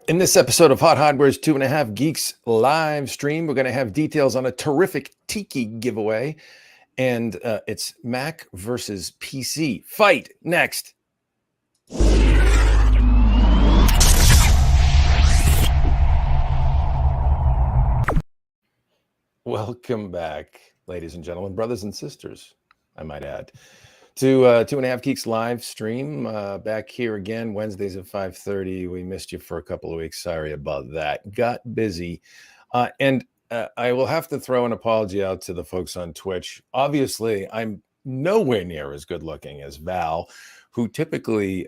In this episode of Hot Hardware's 2.5 Geeks live stream, we're going to have details on a terrific Tiki giveaway. And it's Mac versus PC. Fight next. Welcome back, ladies and gentlemen, brothers and sisters, I might add, to 2.5 Geeks live stream. Back here again, Wednesdays at 5:30. We missed you for a couple of weeks. Sorry about that. Got busy. And I will have to throw an apology out to the folks on Twitch. Obviously, I'm nowhere near as good looking as Val, who typically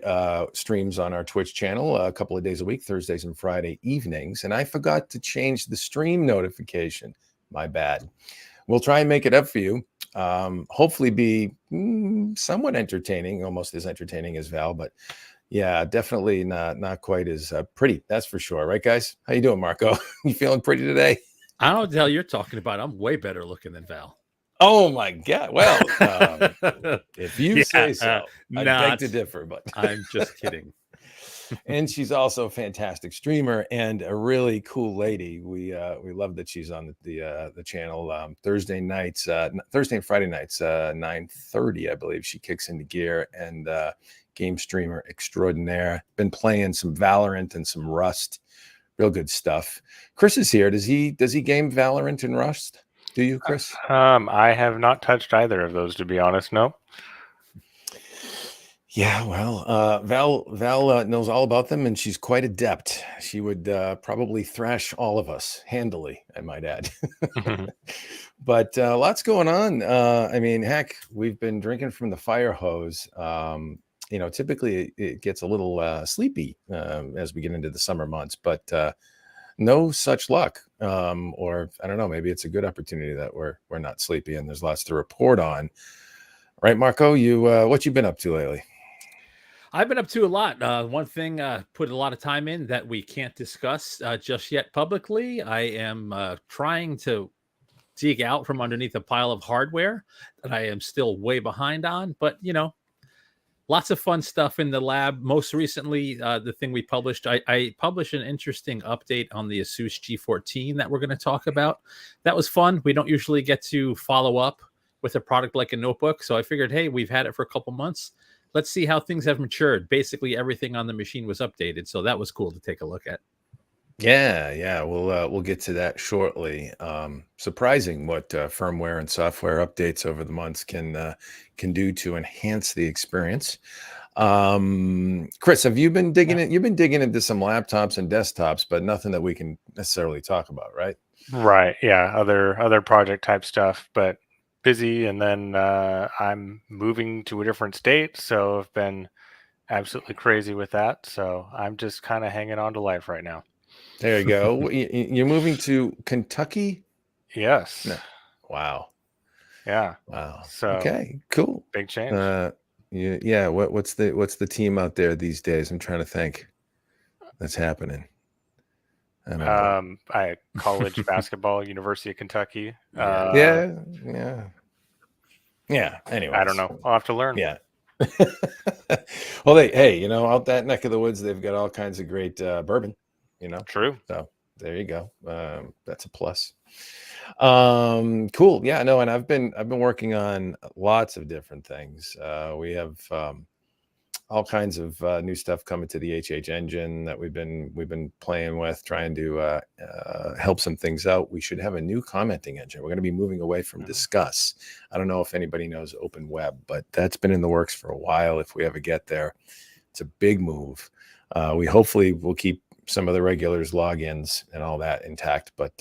streams on our Twitch channel a couple of days a week, Thursdays and Friday evenings. And I forgot to change the stream notification. My bad. We'll try and make it up for you. Hopefully be somewhat entertaining, almost as entertaining as Val, but yeah, definitely not quite as pretty. That's for sure. Right, guys? How you doing, Marco? You feeling pretty today? I don't know what the hell you're talking about. I'm way better looking than Val. Oh my God. Well, if you say so, I beg to differ, but I'm just kidding. And she's also a fantastic streamer and a really cool lady. We love that she's on the channel. Thursday and Friday nights, 9:30, I believe she kicks into gear, and game streamer extraordinaire. Been playing some Valorant and some Rust. Real good stuff. Chris is here. Does he game Valorant and Rust? Do you, Chris? I have not touched either of those, to be honest. No. Yeah, well, Val knows all about them, and she's quite adept. She would probably thrash all of us handily, I might add. But lots going on. I mean, heck, we've been drinking from the fire hose. Typically it gets a little sleepy as we get into the summer months, but no such luck. Or I don't know, maybe it's a good opportunity that we're not sleepy and there's lots to report on. Right, Marco? You what you been up to lately? I've been up to a lot. One thing, put a lot of time in that we can't discuss just yet publicly. I am trying to dig out from underneath a pile of hardware that I am still way behind on. But, lots of fun stuff in the lab. Most recently, the thing we published, I published an interesting update on the ASUS G14 that we're going to talk about. That was fun. We don't usually get to follow up with a product like a notebook. So I figured, hey, we've had it for a couple months. Let's see how things have matured. Basically, everything on the machine was updated, so that was cool to take a look at. Yeah, we'll get to that shortly. Surprising what firmware and software updates over the months can do to enhance the experience. Chris, have you been digging it? You've been digging into some laptops and desktops, but nothing that we can necessarily talk about, right? Right. Yeah. Other project type stuff, but busy, and then I'm moving to a different state, so I've been absolutely crazy with that. So I'm just kind of hanging on to life right now. There you go. You're moving to Kentucky? Yes. No. Wow. Yeah. Wow. So okay, cool. Big change. Yeah. What's the team out there these days? I'm trying to think. That's happening. I college basketball, University of Kentucky. Yeah. Anyway, I don't know. I'll have to learn. Yeah. Well, out that neck of the woods, they've got all kinds of great bourbon. True. So there you go. That's a plus. Cool. Yeah. No, and I've been working on lots of different things. We have all kinds of new stuff coming to the HH engine that we've been playing with, trying to help some things out. We should have a new commenting engine. We're going to be moving away from Discuss. I don't know if anybody knows Open Web, but that's been in the works for a while. If we ever get there, it's a big move. We hopefully will keep some of the regulars logins and all that intact, but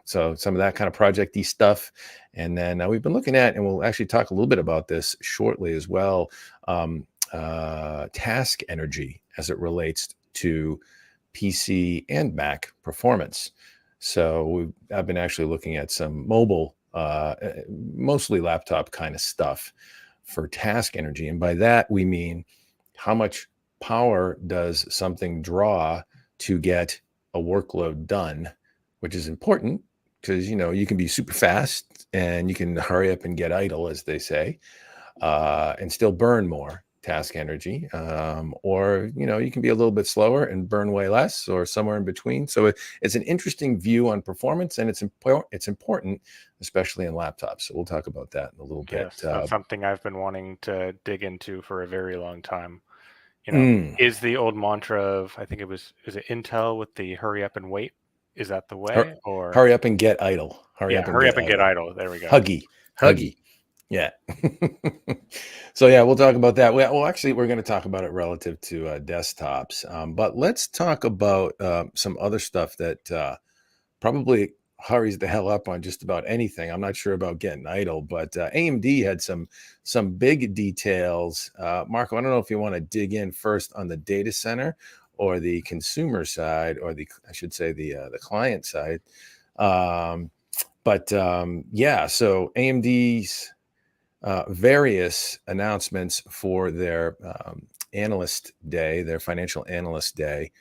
so some of that kind of project-y stuff. And then we've been looking at, and we'll actually talk a little bit about this shortly as well, task energy as it relates to PC and Mac performance. So I've been actually looking at some mobile, mostly laptop kind of stuff for task energy. And by that, we mean how much power does something draw to get a workload done, which is important because, you can be super fast and you can hurry up and get idle, as they say, and still burn more. task energy, or you can be a little bit slower and burn way less, or somewhere in between. So it's an interesting view on performance, and it's important, especially in laptops. So we'll talk about that in a little bit. Yes, that's something I've been wanting to dig into for a very long time. Mm. Is the old mantra of, I think is it Intel with the hurry up and wait? Is that the way? Or hurry up and get idle. Hurry up and get idle. There we go. Huggy. Yeah. So yeah, we'll talk about that. Well, actually, we're going to talk about it relative to desktops. But let's talk about some other stuff that probably hurries the hell up on just about anything. I'm not sure about getting idle, but AMD had some big details. Marco, I don't know if you want to dig in first on the data center or the consumer side, or I should say the client side. Yeah, so AMD's various announcements for their analyst day, their financial analyst day.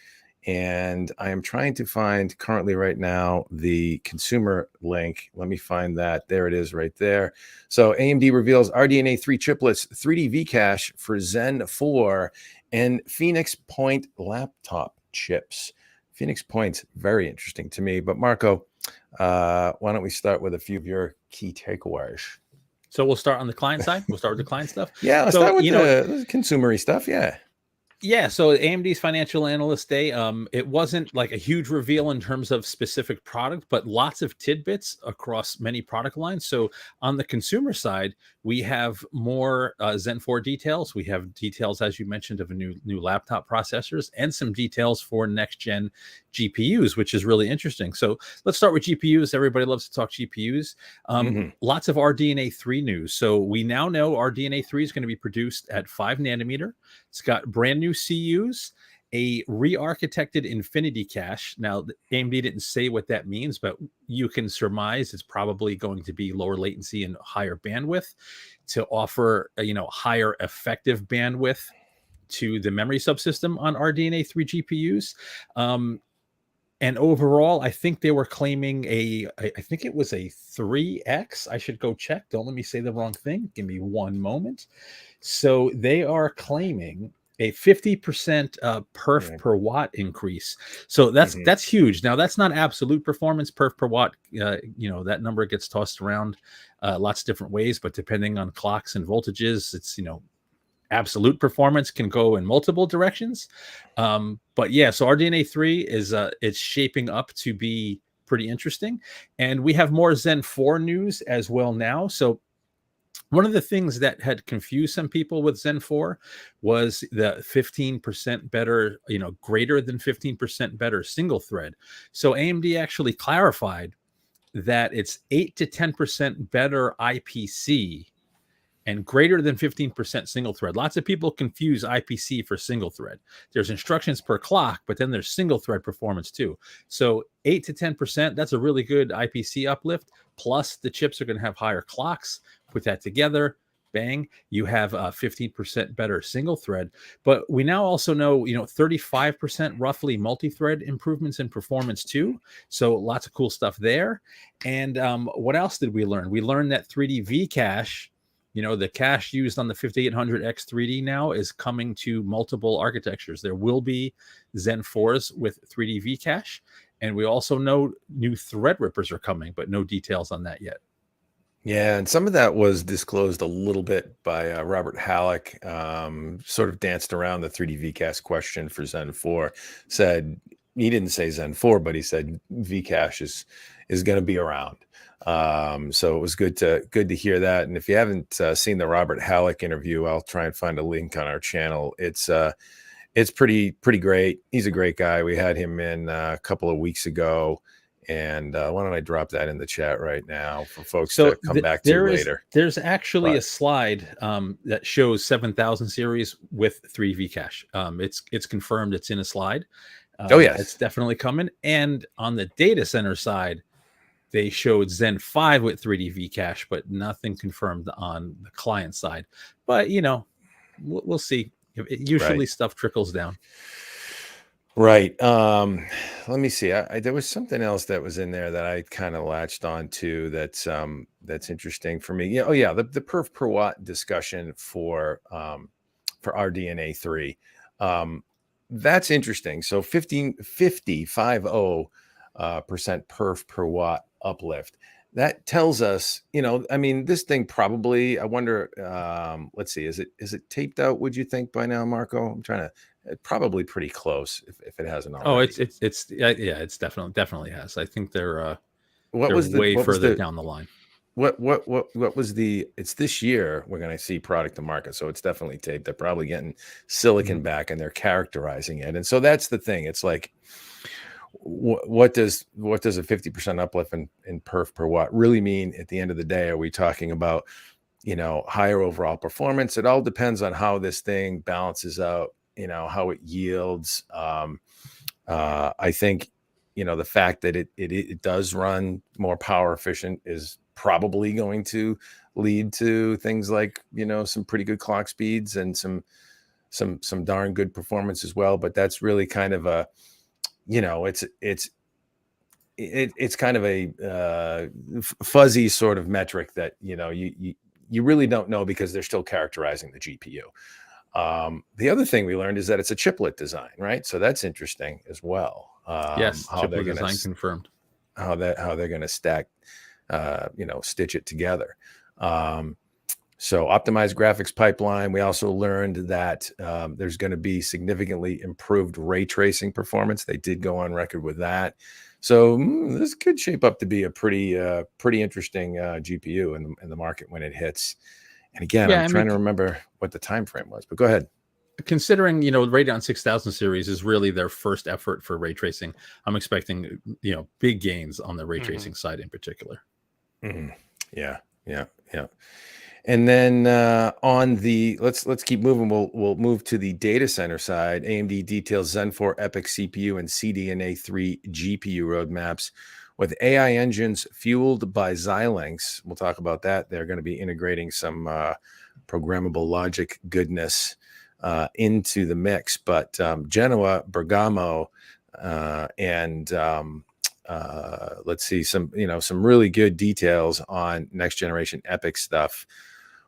And I am trying to find currently right now the consumer link. Let me find that. There it is right there. So AMD reveals RDNA 3 chiplets, 3D V-Cache for Zen 4, and Phoenix Point laptop chips. Phoenix Point's very interesting to me. But Marco, why don't we start with a few of your key takeaways? So we'll start on the client side. We'll start with the client stuff. Yeah, let's start with the consumery stuff. Yeah, so AMD's Financial Analyst Day, it wasn't like a huge reveal in terms of specific product, but lots of tidbits across many product lines. So on the consumer side, we have more Zen 4 details. We have details, as you mentioned, of a new laptop processors, and some details for next-gen GPUs, which is really interesting. So let's start with GPUs. Everybody loves to talk GPUs. Lots of RDNA 3 news. So we now know RDNA 3 is going to be produced at 5 nanometer. It's got brand new CUs, a re-architected infinity cache. Now, AMD didn't say what that means, but you can surmise it's probably going to be lower latency and higher bandwidth to offer, higher effective bandwidth to the memory subsystem on RDNA 3 GPUs. And overall, I think they were claiming I think it was a 3X. I should go check. Don't let me say the wrong thing. Give me one moment. So they are claiming a 50% perf per watt increase. So that's huge. Now, that's not absolute performance. Perf per watt, that number gets tossed around lots of different ways, but depending on clocks and voltages, it's, absolute performance can go in multiple directions. But yeah, so RDNA 3 is it's shaping up to be pretty interesting. And we have more Zen 4 news as well now. So one of the things that had confused some people with Zen 4 was the 15% better, greater than 15% better single thread. So AMD actually clarified that it's 8 to 10% better IPC and greater than 15% single thread. Lots of people confuse IPC for single thread. There's instructions per clock, but then there's single thread performance too. So 8 to 10%, that's a really good IPC uplift. Plus the chips are going to have higher clocks. Put that together, bang, you have 15% better single thread. But we now also know, 35% roughly multi-thread improvements in performance too. So lots of cool stuff there. And what else did we learn? We learned that 3D V-Cache, the cache used on the 5800X 3D now is coming to multiple architectures. There will be Zen 4s with 3D V-Cache. And we also know new Threadrippers are coming, but no details on that yet. Yeah, and some of that was disclosed a little bit by Robert Halleck, sort of danced around the 3D V-Cache question for Zen 4. Said, he didn't say Zen 4, but he said V-Cache is going to be around. So it was good to hear that. And if you haven't seen the Robert Halleck interview, I'll try and find a link on our channel. It's pretty great. He's a great guy. We had him in a couple of weeks ago. And why don't I drop that in the chat right now for folks to come back to later? There's actually a slide that shows 7000 series with 3 V-Cache. It's confirmed. It's in a slide. Yes. It's definitely coming. And on the data center side, they showed Zen 5 with 3D V-Cache, but nothing confirmed on the client side. But, we'll see. Usually stuff trickles down. Right. Let me see. There was something else that was in there that I kind of latched on to that's interesting for me. The perf per watt discussion for for RDNA 3. That's interesting. So 50 percent perf per watt uplift. That tells us, I mean, this thing probably, I wonder, let's see, is it taped out, would you think, by now, Marco? I'm trying to, probably pretty close if it hasn't already. Oh, it's definitely has. I think they're what was way further down the line. What was it's this year we're going to see product to market, so it's definitely taped. They're probably getting silicon back and they're characterizing it, and so that's the thing. It's like, what does a 50% uplift in perf per watt really mean at the end of the day? Are we talking about higher overall performance? It all depends on how this thing balances out, how it yields. I think the fact that it does run more power efficient is probably going to lead to things like some pretty good clock speeds and some darn good performance as well. But that's really kind of a it's kind of a fuzzy sort of metric that you really don't know, because they're still characterizing the GPU. The other thing we learned is that it's a chiplet design, right? So that's interesting as well. Yes, chiplet design confirmed. How they're going to stack, stitch it together. So optimized graphics pipeline. We also learned that there's going to be significantly improved ray tracing performance. They did go on record with that. So this could shape up to be a pretty interesting GPU in the market when it hits. And again, I'm trying to remember what the time frame was, but go ahead. Considering Radeon 6000 series is really their first effort for ray tracing, I'm expecting big gains on the ray tracing side in particular. Yeah. And then on the let's keep moving. We'll move to the data center side. AMD details Zen 4 EPYC CPU and CDNA 3 GPU roadmaps with AI engines fueled by Xilinx. We'll talk about that. They're going to be integrating some programmable logic goodness into the mix. But Genoa, Bergamo, and let's see some really good details on next generation EPYC stuff.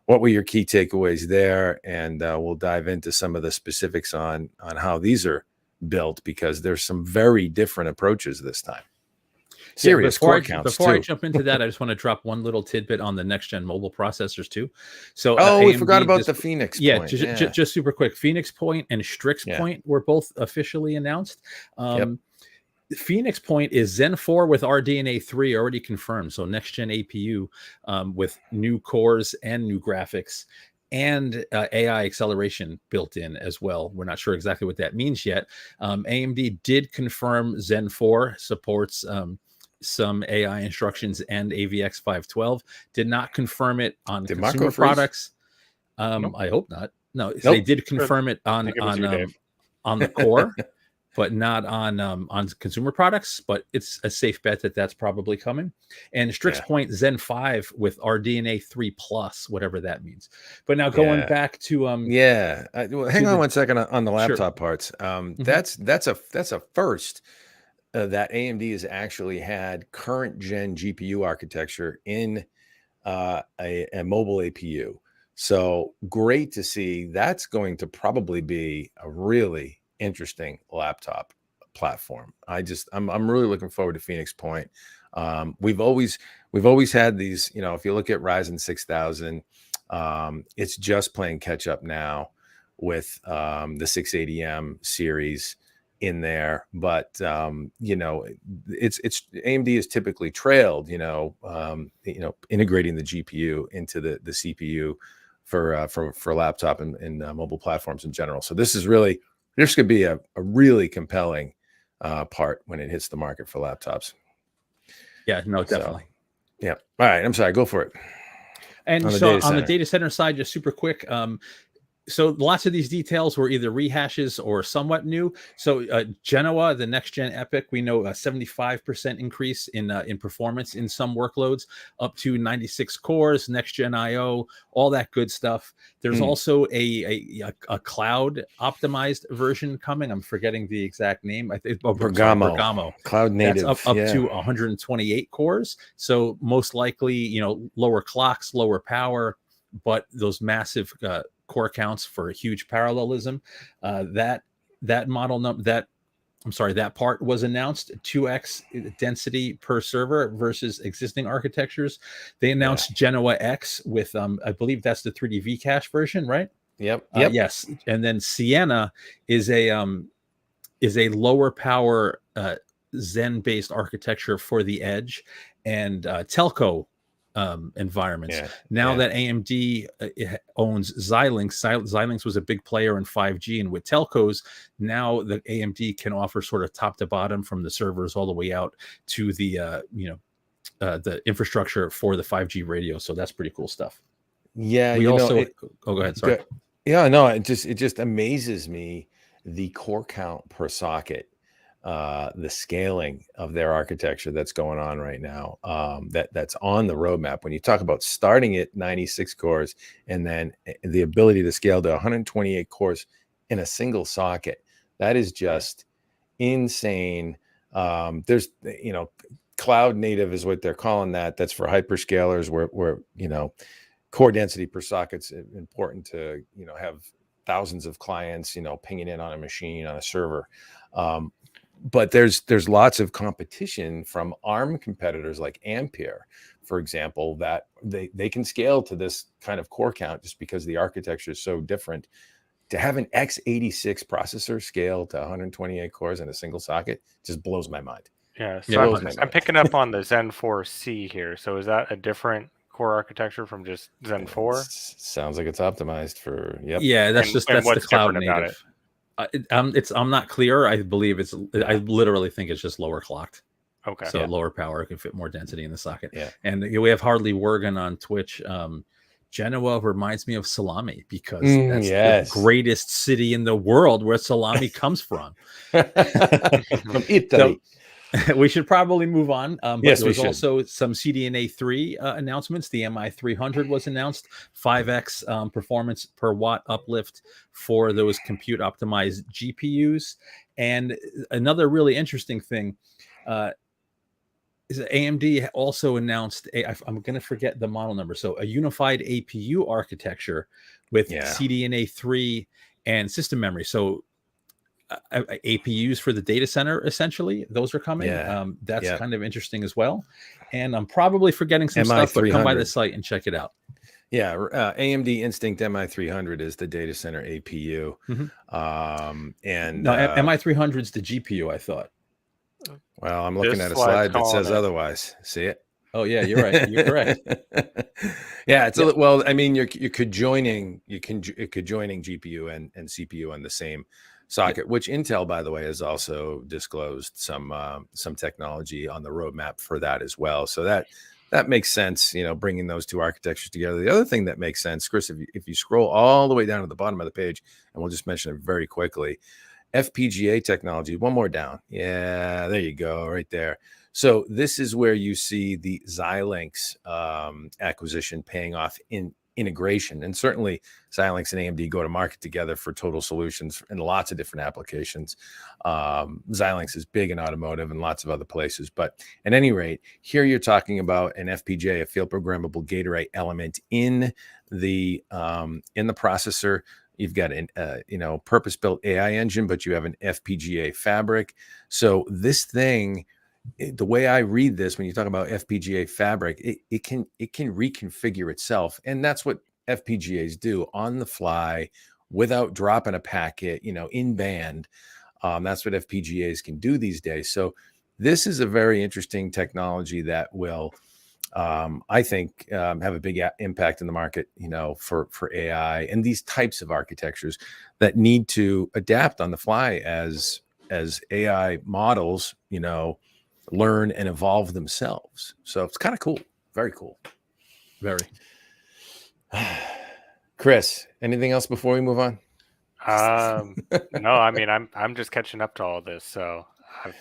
What were your key takeaways there? And we'll dive into some of the specifics on how these are built, because there's some very different approaches this time. Serious core counts before too. I jump into that, I just want to drop one little tidbit on the next gen mobile processors too. So we forgot about the Phoenix Point. Just super quick. Phoenix Point and Strix Point were both officially announced. Phoenix Point is Zen 4 with RDNA 3 already confirmed. So next gen APU with new cores and new graphics and AI acceleration built in as well. We're not sure exactly what that means yet. AMD did confirm Zen 4 supports some AI instructions and AVX 512. Did not confirm it on consumer products. Nope. I hope not. No, nope. They did confirm it on the core. But not on consumer products. But it's a safe bet that that's probably coming. And Strix Point Zen 5 with RDNA 3 plus, whatever that means. But now going back to well, hang on one second on the laptop parts. That's a first that AMD has actually had current gen GPU architecture in a mobile APU. So great to see. That's going to probably be a really interesting laptop platform. I'm really looking forward to Phoenix Point. We've always had these, if you look at Ryzen 6000, it's just playing catch up now with the 680M series in there, but it's AMD is typically trailed, integrating the GPU into the CPU for laptop and mobile platforms in general. So this could be a really compelling part when it hits the market for laptops. Yeah, no, definitely. So, yeah. All right. I'm sorry. Go for it. And on the data center side, just super quick. So lots of these details were either rehashes or somewhat new. So Genoa, the next gen EPYC, we know a 75% increase in performance in some workloads, up to 96 cores, next gen IO, all that good stuff. There's also a cloud optimized version coming. I'm forgetting the exact name. I think Bergamo, cloud native, that's up to 128 cores. So most likely, lower clocks, lower power, but those massive core counts for huge parallelism. That part was announced, 2x density per server versus existing architectures. They announced Genoa X with, I believe that's the 3D V-cache version, right? Yep. Yes. And then Sienna is a lower power Zen-based architecture for the edge and telco environments. Now that AMD owns Xilinx, Xilinx was a big player in 5G, and with telcos, now the AMD can offer sort of top to bottom from the servers all the way out to the the infrastructure for the 5G radio. So that's pretty cool stuff. Yeah, we also go ahead. Sorry. Yeah, no, it just amazes me, the core count per socket, the scaling of their architecture that's going on right now, that's on the roadmap. When you talk about starting at 96 cores and then the ability to scale to 128 cores in a single socket, that is just insane. There's, cloud native is what they're calling that. That's for hyperscalers where core density per socket's important to, have thousands of clients, pinging in on a machine, on a server. But there's lots of competition from ARM competitors like Ampere, for example, that they can scale to this kind of core count just because the architecture is so different. To have an x86 processor scale to 128 cores in a single socket just blows my mind. Yeah, so I'm picking up on the Zen 4C here. So is that a different core architecture from just Zen 4? Sounds like it's optimized for, Yeah, that's the cloud native. I'm not clear. I believe I literally think it's just lower clocked. Okay. So lower power can fit more density in the socket. Yeah. And we have Hardly Worgen on Twitch. Genoa reminds me of salami because that's the greatest city in the world where salami comes from. From Italy. So, we should probably move on. But yes, there was also some CDNA 3 announcements. The MI300 was announced, 5x performance per watt uplift for those compute optimized GPUs. And another really interesting thing is that AMD also announced, I'm going to forget the model number. So a unified APU architecture with CDNA 3 and system memory. So APUs for the data center, essentially, those are coming. That's kind of interesting as well. And I'm probably forgetting some stuff, but come by the site and check it out. Yeah, AMD Instinct MI300 is the data center APU. And no, MI300 is the GPU, I thought. Well, I'm looking at a slide that says otherwise. See it? Oh yeah, you're right. You're correct. Yeah, it's well. I mean, you're conjoining GPU and CPU on the same socket, which Intel, by the way, has also disclosed some technology on the roadmap for that as well. So that makes sense, bringing those two architectures together. The other thing that makes sense, Chris, if you scroll all the way down to the bottom of the page, and we'll just mention it very quickly, FPGA technology, one more down. Yeah, there you go, right there. So this is where you see the Xilinx acquisition paying off in integration. And certainly Xilinx and AMD go to market together for total solutions in lots of different applications. Xilinx is big in automotive and lots of other places. But at any rate, here you're talking about an FPGA, a field programmable gate array element in the processor. You've got an purpose-built AI engine, but you have an FPGA fabric. So this thing, the way I read this, when you talk about FPGA fabric, it can reconfigure itself, and that's what FPGAs do on the fly without dropping a packet, in band. That's what FPGAs can do these days. So this is a very interesting technology that will, I think, have a big impact in the market, for AI and these types of architectures that need to adapt on the fly as AI models, learn and evolve themselves. So it's kind of cool. Very cool. Very. Chris, anything else before we move on? No, I mean, I'm just catching up to all this, so I've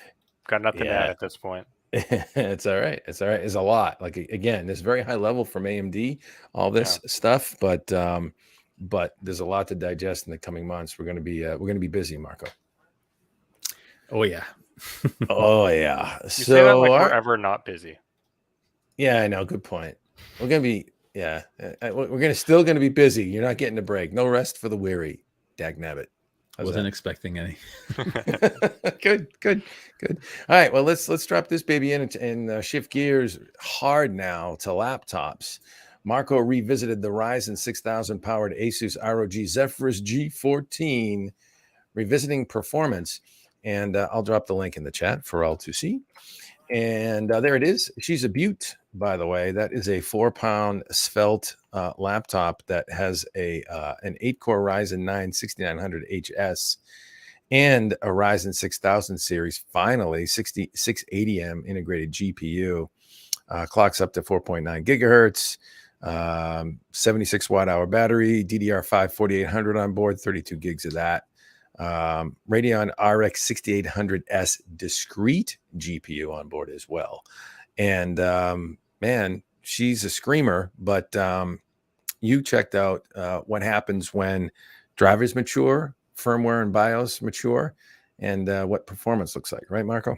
got nothing to add at this point. It's all right. It's a lot. Like, again, it's very high level from AMD, all this stuff, but there's a lot to digest in the coming months. We're going to be busy, Marco. Oh yeah. Oh yeah. You say that like we're ever not busy. Yeah, I know. Good point. We're going to be Yeah, we're still gonna be busy. You're not getting a break. No rest for the weary. Dagnabbit. Wasn't expecting any. Good. All right. Well, let's drop this baby in and shift gears hard now to laptops. Marco revisited the Ryzen 6000 powered ASUS ROG Zephyrus G14, revisiting performance. And I'll drop the link in the chat for all to see. And there it is. She's a beaut, by the way. That is a 4-pound svelte laptop that has an 8-core Ryzen 9 6900HS and a Ryzen 6000 series, finally, 680M integrated GPU. Clocks up to 4.9 gigahertz, 76 watt-hour battery, DDR5 4800 on board, 32 gigs of that. Radeon RX 6800S discrete GPU on board as well. And man, she's a screamer, but you checked out what happens when drivers mature, firmware and BIOS mature, and what performance looks like, right, Marco?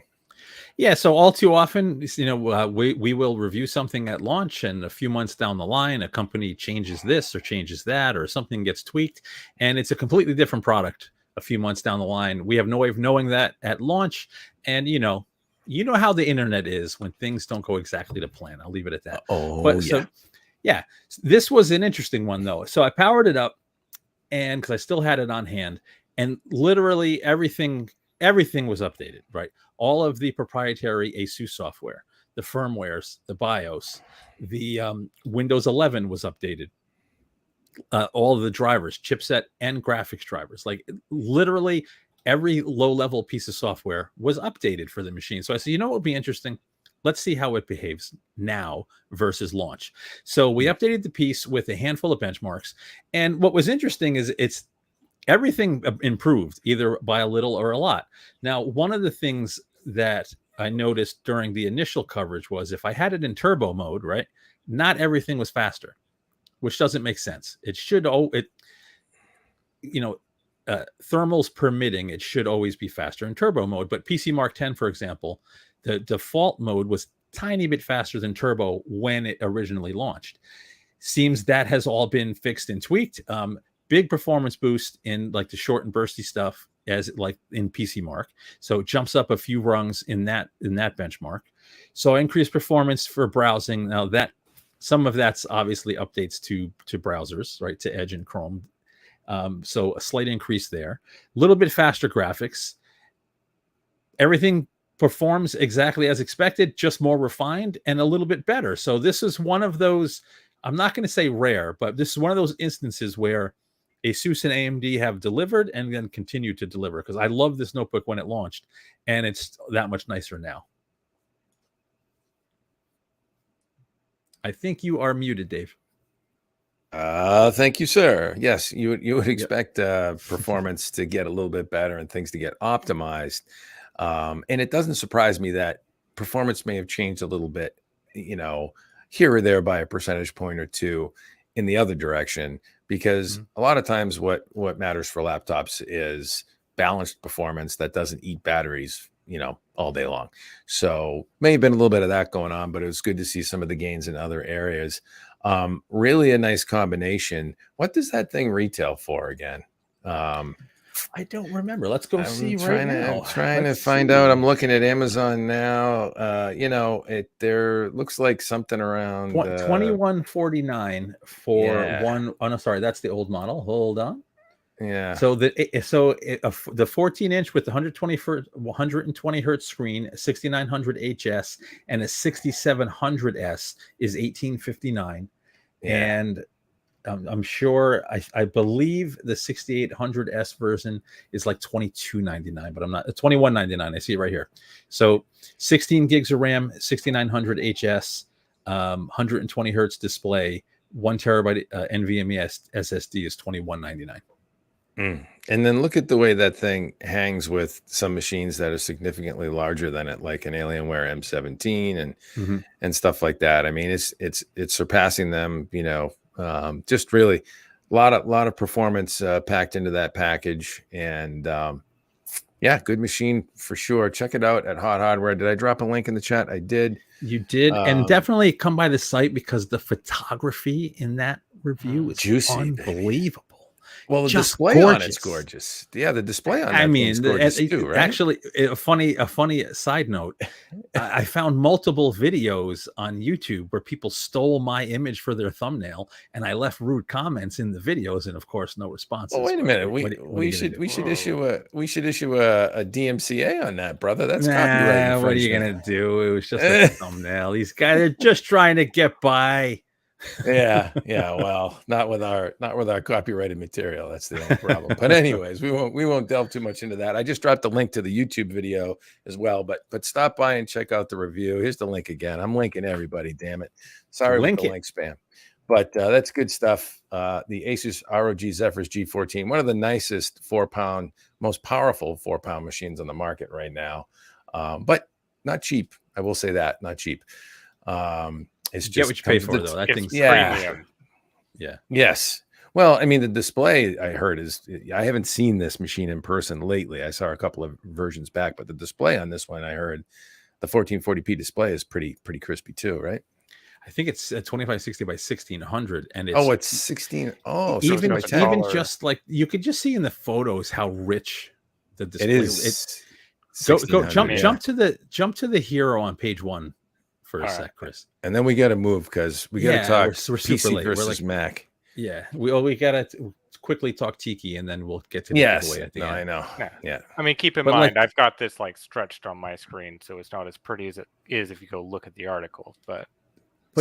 Yeah, so all too often, we will review something at launch, and a few months down the line, a company changes this or changes that, or something gets tweaked, and it's a completely different product a few months down the line. We have no way of knowing that at launch, and you know how the internet is when things don't go exactly to plan. I'll leave it at that. So this was an interesting one though. So I powered it up, and because I still had it on hand, and literally everything was updated, right? All of the proprietary ASUS software, the firmwares, the BIOS, the Windows 11 was updated. All of the drivers, chipset and graphics drivers, like literally every low-level piece of software was updated for the machine. So I said, what would be interesting? Let's see how it behaves now versus launch. So we updated the piece with a handful of benchmarks. And what was interesting is everything improved either by a little or a lot. Now, one of the things that I noticed during the initial coverage was if I had it in turbo mode, right, not everything was faster, which doesn't make sense. It should, thermals permitting, it should always be faster in turbo mode. But PC Mark 10, for example, the default mode was tiny bit faster than turbo when it originally launched. Seems that has all been fixed and tweaked. Big performance boost in like the short and bursty stuff as like in PC Mark. So it jumps up a few rungs in that benchmark. So increased performance for browsing. Now that some of that's obviously updates to browsers, right, to Edge and Chrome. So a slight increase there. A little bit faster graphics. Everything performs exactly as expected, just more refined and a little bit better. So this is one of those, I'm not going to say rare, but this is one of those instances where ASUS and AMD have delivered and then continue to deliver, because I love this notebook when it launched, and it's that much nicer now. I think you are muted, Dave. Thank you, sir. Yes, you would expect performance to get a little bit better and things to get optimized. And it doesn't surprise me that performance may have changed a little bit, here or there by a percentage point or two in the other direction, because a lot of times what matters for laptops is balanced performance that doesn't eat batteries, all day long. So may have been a little bit of that going on, but it was good to see some of the gains in other areas. Really a nice combination. What does that thing retail for again? I don't remember. Let's go see right now. I'm trying to find out. I'm looking at Amazon now. There looks like something around $21.49 for one. Oh no, sorry, that's the old model. Hold on. Yeah. So the 14-inch with the 120 hertz screen, 6900 HS, and a 6700S is $18.59, and I'm sure I believe the 6800S version is like $22.99, but I'm not $21.99. I see it right here. So 16 gigs of RAM, 6900 HS, 120 hertz display, 1 terabyte NVMe SSD is $21.99. And then look at the way that thing hangs with some machines that are significantly larger than it, like an Alienware M17 and stuff like that. I mean, it's surpassing them. Just really a lot of performance packed into that package, and good machine for sure. Check it out at Hot Hardware. Did I drop a link in the chat? I did. You did, and definitely come by the site because the photography in that review is juicy, unbelievable. Well, the Just display on it's gorgeous. Yeah, the display on that thing's gorgeous too, right? Actually, a funny side note. I found multiple videos on YouTube where people stole my image for their thumbnail, and I left rude comments in the videos, and of course, no responses. Well, wait a minute. We should issue a DMCA on that, brother. That's copyright infringement. What are you gonna do? It was just a thumbnail. These guys are just trying to get by. yeah. Well, not with our copyrighted material. That's the only problem. But anyways, we won't delve too much into that. I just dropped the link to the YouTube video as well. But stop by and check out the review. Here's the link again. I'm linking everybody. Damn it. Sorry with the link spam. But that's good stuff. The ASUS ROG Zephyrus G14, one of the nicest 4-pound, most powerful 4-pound machines on the market right now. But not cheap. I will say that, not cheap. It's just get what you pay for, though. That thing's crazy. Yeah. Yes. Well, I mean, the display I heard I haven't seen this machine in person lately. I saw a couple of versions back, but the display on this one, I heard the 1440p display is pretty crispy too, right? I think it's 2560 by 1600, and it's 16. Oh, so even just like you could just see in the photos how rich the display is. Jump to the hero on page 1 for a sec, Chris. And then we got to move because we got to talk we're PC versus Mac. Yeah, we got to quickly talk Tiki, and then we'll get to the giveaway at the end. I know. Yeah. I mean, keep in mind, I've got this like stretched on my screen, so it's not as pretty as it is if you go look at the article. But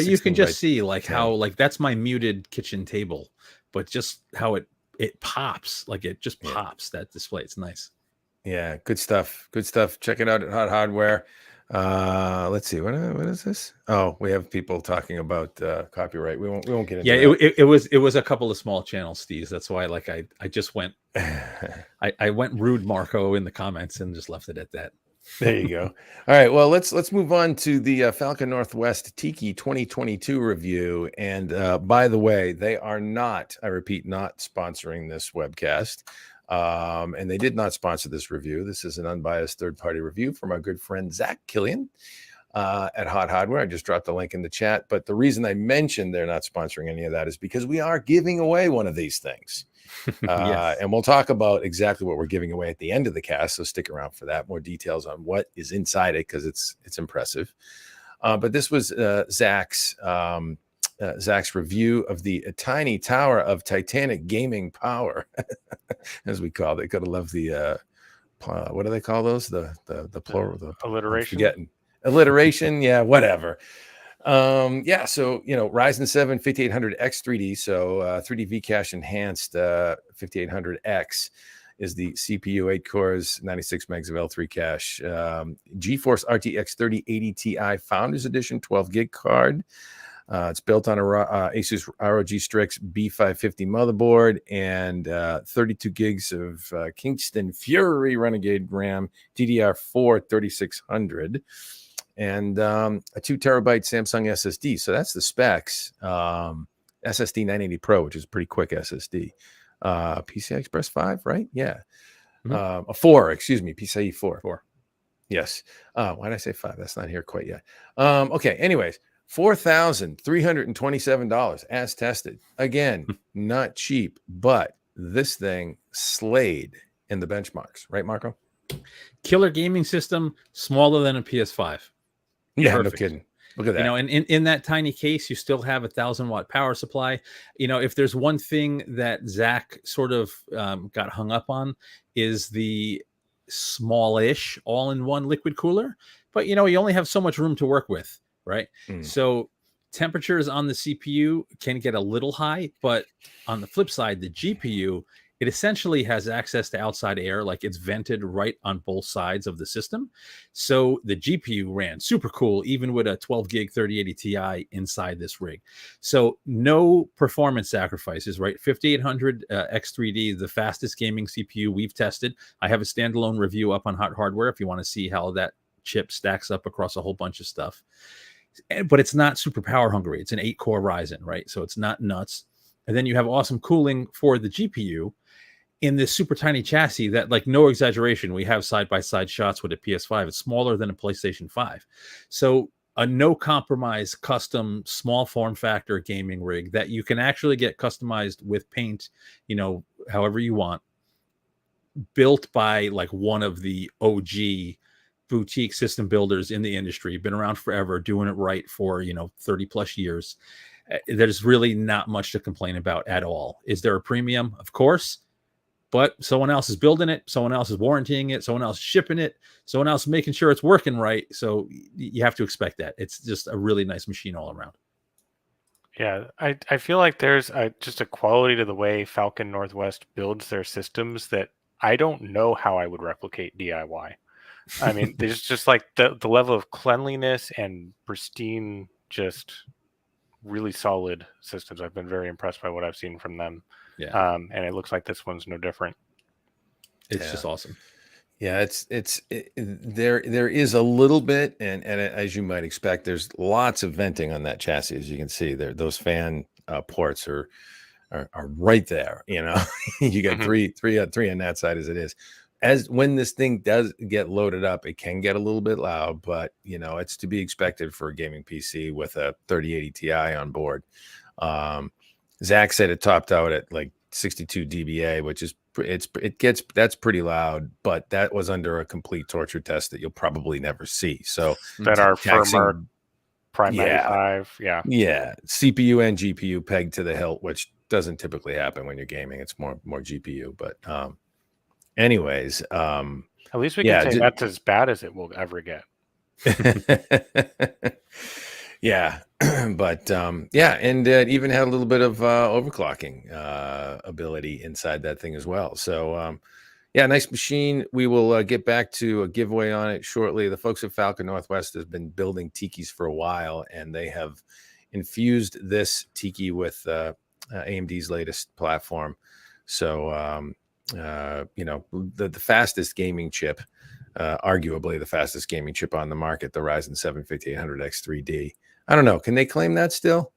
you can just see like how that's my muted kitchen table, but just how it pops, like it just pops that display. It's nice. Yeah, good stuff. Check it out at Hot Hardware. Let's see, what is this? Oh, we have people talking about copyright. We won't get into that. It was a couple of small channels, Steve. That's why I just went I went rude Marco in the comments and just left it at that. There you go. All right, well, let's move on to the Falcon Northwest Tiki 2022 review. And by the way, they are not, I repeat, not sponsoring this webcast. And they did not sponsor this review. This is an unbiased third-party review from our good friend Zach Killian at Hot Hardware. I just dropped the link in the chat. But the reason I mentioned they're not sponsoring any of that is because we are giving away one of these things. Yes. And we'll talk about exactly what we're giving away at the end of the cast. So stick around for that. More details on what is inside it because it's impressive. But this was Zach's review of the tiny tower of Titanic gaming power, as we call it. Gotta love the what do they call those? The plural, the alliteration. Alliteration, yeah, whatever. So Ryzen 7 5800X 3D, so 3D V-Cache enhanced 5800X is the CPU, 8 cores, 96 megs of L3 cache. GeForce RTX 3080 Ti Founders Edition 12 gig card. It's built on a ASUS ROG Strix B550 motherboard and 32 gigs of Kingston Fury Renegade RAM, DDR4 3600, and a 2 terabyte Samsung SSD. So that's the specs. SSD 980 Pro, which is a pretty quick SSD. PCI Express 5, right? Yeah. Mm-hmm. A 4, excuse me, PCIe 4. 4. Yes. Why did I say 5? That's not here quite yet. Okay. Anyways, $4,327 as tested. Again, not cheap, but this thing slayed in the benchmarks, right, Marco? Killer gaming system, smaller than a PS5. Yeah, Perfect. No kidding. Look at that. And in that tiny case, you still have 1,000-watt power supply. If there's one thing that Zach sort of got hung up on is the smallish all-in-one liquid cooler. But, you only have so much room to work with, right? So temperatures on the CPU can get a little high, but on the flip side, the GPU, it essentially has access to outside air, like it's vented right on both sides of the system. So the GPU ran super cool, even with a 12 gig 3080 Ti inside this rig. So no performance sacrifices, right? 5800 X3D, the fastest gaming CPU we've tested. I have a standalone review up on Hot Hardware if you want to see how that chip stacks up across a whole bunch of stuff. But it's not super power hungry. It's an 8-core Ryzen, right? So it's not nuts. And then you have awesome cooling for the GPU in this super tiny chassis that, like, no exaggeration, we have side-by-side shots with a PS5. It's smaller than a PlayStation 5. So a no compromise custom small form factor gaming rig that you can actually get customized with paint, however you want, built by like one of the OG boutique system builders in the industry, been around forever, doing it right for 30 plus years. There's really not much to complain about at all. Is there a premium? Of course, but someone else is building it, someone else is warrantying it, someone else shipping it, someone else making sure it's working right. So you have to expect that. It's just a really nice machine all around. Yeah, I feel like there's just a quality to the way Falcon Northwest builds their systems that I don't know how I would replicate DIY. I mean, there's just like the level of cleanliness and pristine, just really solid systems. I've been very impressed by what I've seen from them. Yeah. And it looks like this one's no different. It's just awesome. Yeah, there is a little bit, and as you might expect, there's lots of venting on that chassis. As you can see, there those fan ports are right there. You got three on that side as it is. As when this thing does get loaded up, it can get a little bit loud, but it's to be expected for a gaming PC with a 3080 Ti on board. Zach said it topped out at like 62 dBA, which is that's pretty loud, but that was under a complete torture test that you'll probably never see. So that are firmer Prime 95, yeah, CPU and GPU pegged to the hilt, which doesn't typically happen when you're gaming. It's more GPU, but anyways, at least we can say that's as bad as it will ever get. Yeah, but and it even had a little bit of overclocking ability inside that thing as well. So nice machine. We will get back to a giveaway on it shortly. The folks at Falcon Northwest have been building Tikis for a while, and they have infused this Tiki with AMD's latest platform. So the fastest gaming chip, arguably the fastest gaming chip on the market, the Ryzen 7 5800X 3D. I don't know. Can they claim that still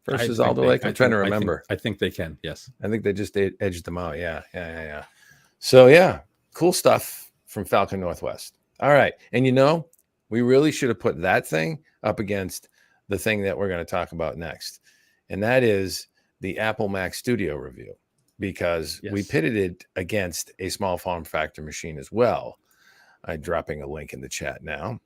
versus Alder Lake? I'm trying to remember. I think they can. Yes. I think they just edged them out. Yeah. So cool stuff from Falcon Northwest. All right. And we really should have put that thing up against the thing that we're going to talk about next. And that is the Apple Mac Studio review, because we pitted it against a small form factor machine as well. I'm dropping a link in the chat now.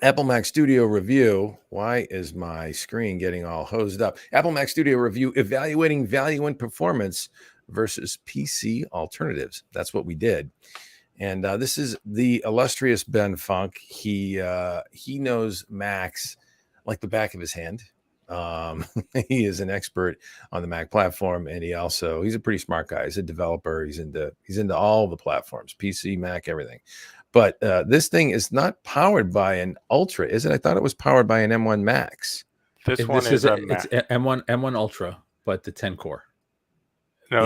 Apple Mac Studio review. Why is my screen getting all hosed up? Apple Mac Studio review, evaluating value and performance versus PC alternatives. That's what we did. And this is the illustrious Ben Funk. He knows Macs like the back of his hand. He is an expert on the Mac platform, and he's a pretty smart guy. He's a developer. He's into all the platforms, PC, Mac, everything. But this thing is not powered by an Ultra, is it? I thought it was powered by an M1 Max. It's M1 Ultra, but the 10 core. No,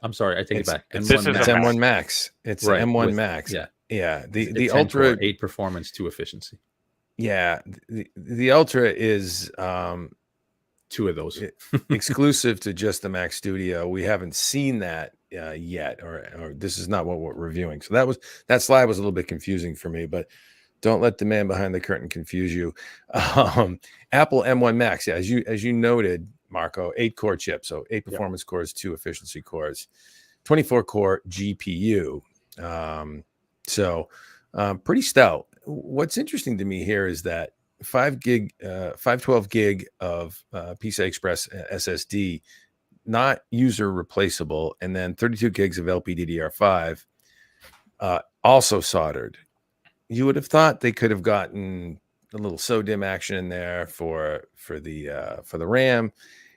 I'm sorry. I take it back. It's M1 Max. It's M1 Max. Yeah. The Ultra 8 performance, 2 efficiency. Yeah, the Ultra is 2 of those exclusive to just the Mac Studio. We haven't seen that yet, or this is not what we're reviewing. So that slide was a little bit confusing for me, but don't let the man behind the curtain confuse you. Apple M1 Max, as you noted, Marco, 8-core chip, so 8 performance cores, 2 efficiency cores, 24-core GPU. Pretty stout. What's interesting to me here is that 512 gig of PCI Express SSD, not user replaceable, and then 32 gigs of LPDDR5, also soldered. You would have thought they could have gotten a little SODIMM action in there for the RAM,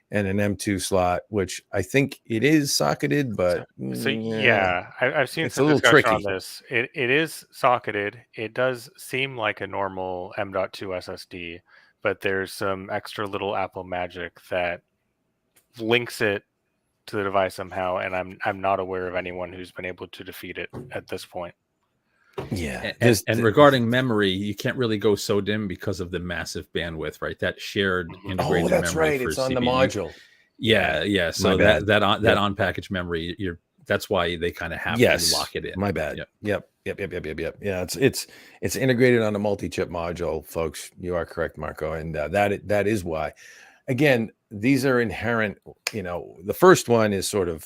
and an M2 slot, which I think it is socketed, but I've seen some discussion on this. It is socketed. It does seem like a normal M.2 SSD, but there's some extra little Apple magic that links it to the device somehow, and I'm not aware of anyone who's been able to defeat it at this point. Yeah, and regarding memory, you can't really go SODIMM because of the massive bandwidth, right? That shared integrated that's memory. Right. It's on CPU. The module. Yeah. So that on package memory, that's why they kind of have to lock it in. My bad. Yep. Yep. Yeah, it's integrated on a multi-chip module, folks. You are correct, Marco, and that is why. Again, these are inherent. The first one is sort of,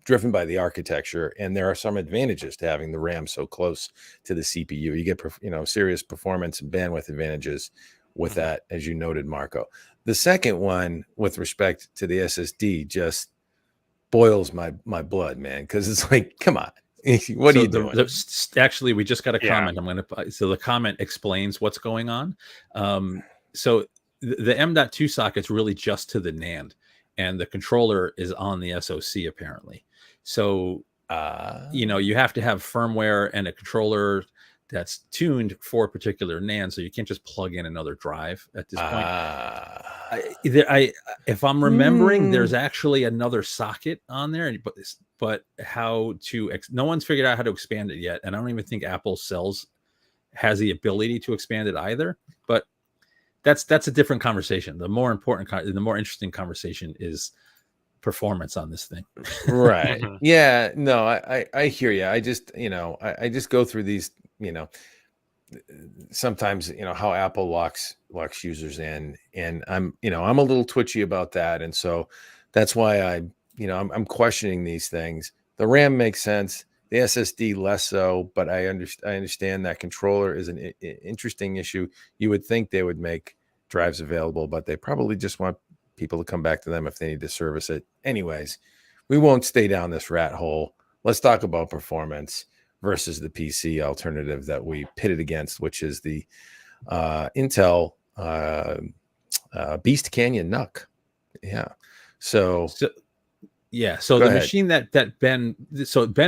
driven by the architecture, and there are some advantages to having the RAM so close to the CPU. You get serious performance and bandwidth advantages with that, as you noted, Marco. The second one, with respect to the SSD, just boils my blood, man, because it's like, come on. What are you doing? Actually, we just got a comment. So the comment explains what's going on. So the M.2 socket's really just to the NAND, and the controller is on the SoC apparently. So you have to have firmware and a controller that's tuned for a particular NAND, so you can't just plug in another drive at this point. If I'm remembering, there's actually another socket on there, but how to no one's figured out how to expand it yet, and I don't even think Apple has the ability to expand it either. But that's a different conversation. The more interesting conversation is performance on this thing. Right. Yeah, no, I hear you. I just I just go through these, sometimes how Apple locks users in, and I'm a little twitchy about that, and so that's why I'm questioning these things. The RAM makes sense, the SSD less so, but I understand that controller is an interesting issue. You would think they would make drives available, but they probably just want people to come back to them if they need to service it. Anyways, we won't stay down this rat hole. Let's talk about performance versus the PC alternative that we pitted against, which is the Intel Beast Canyon NUC. Yeah. So the machine that Ben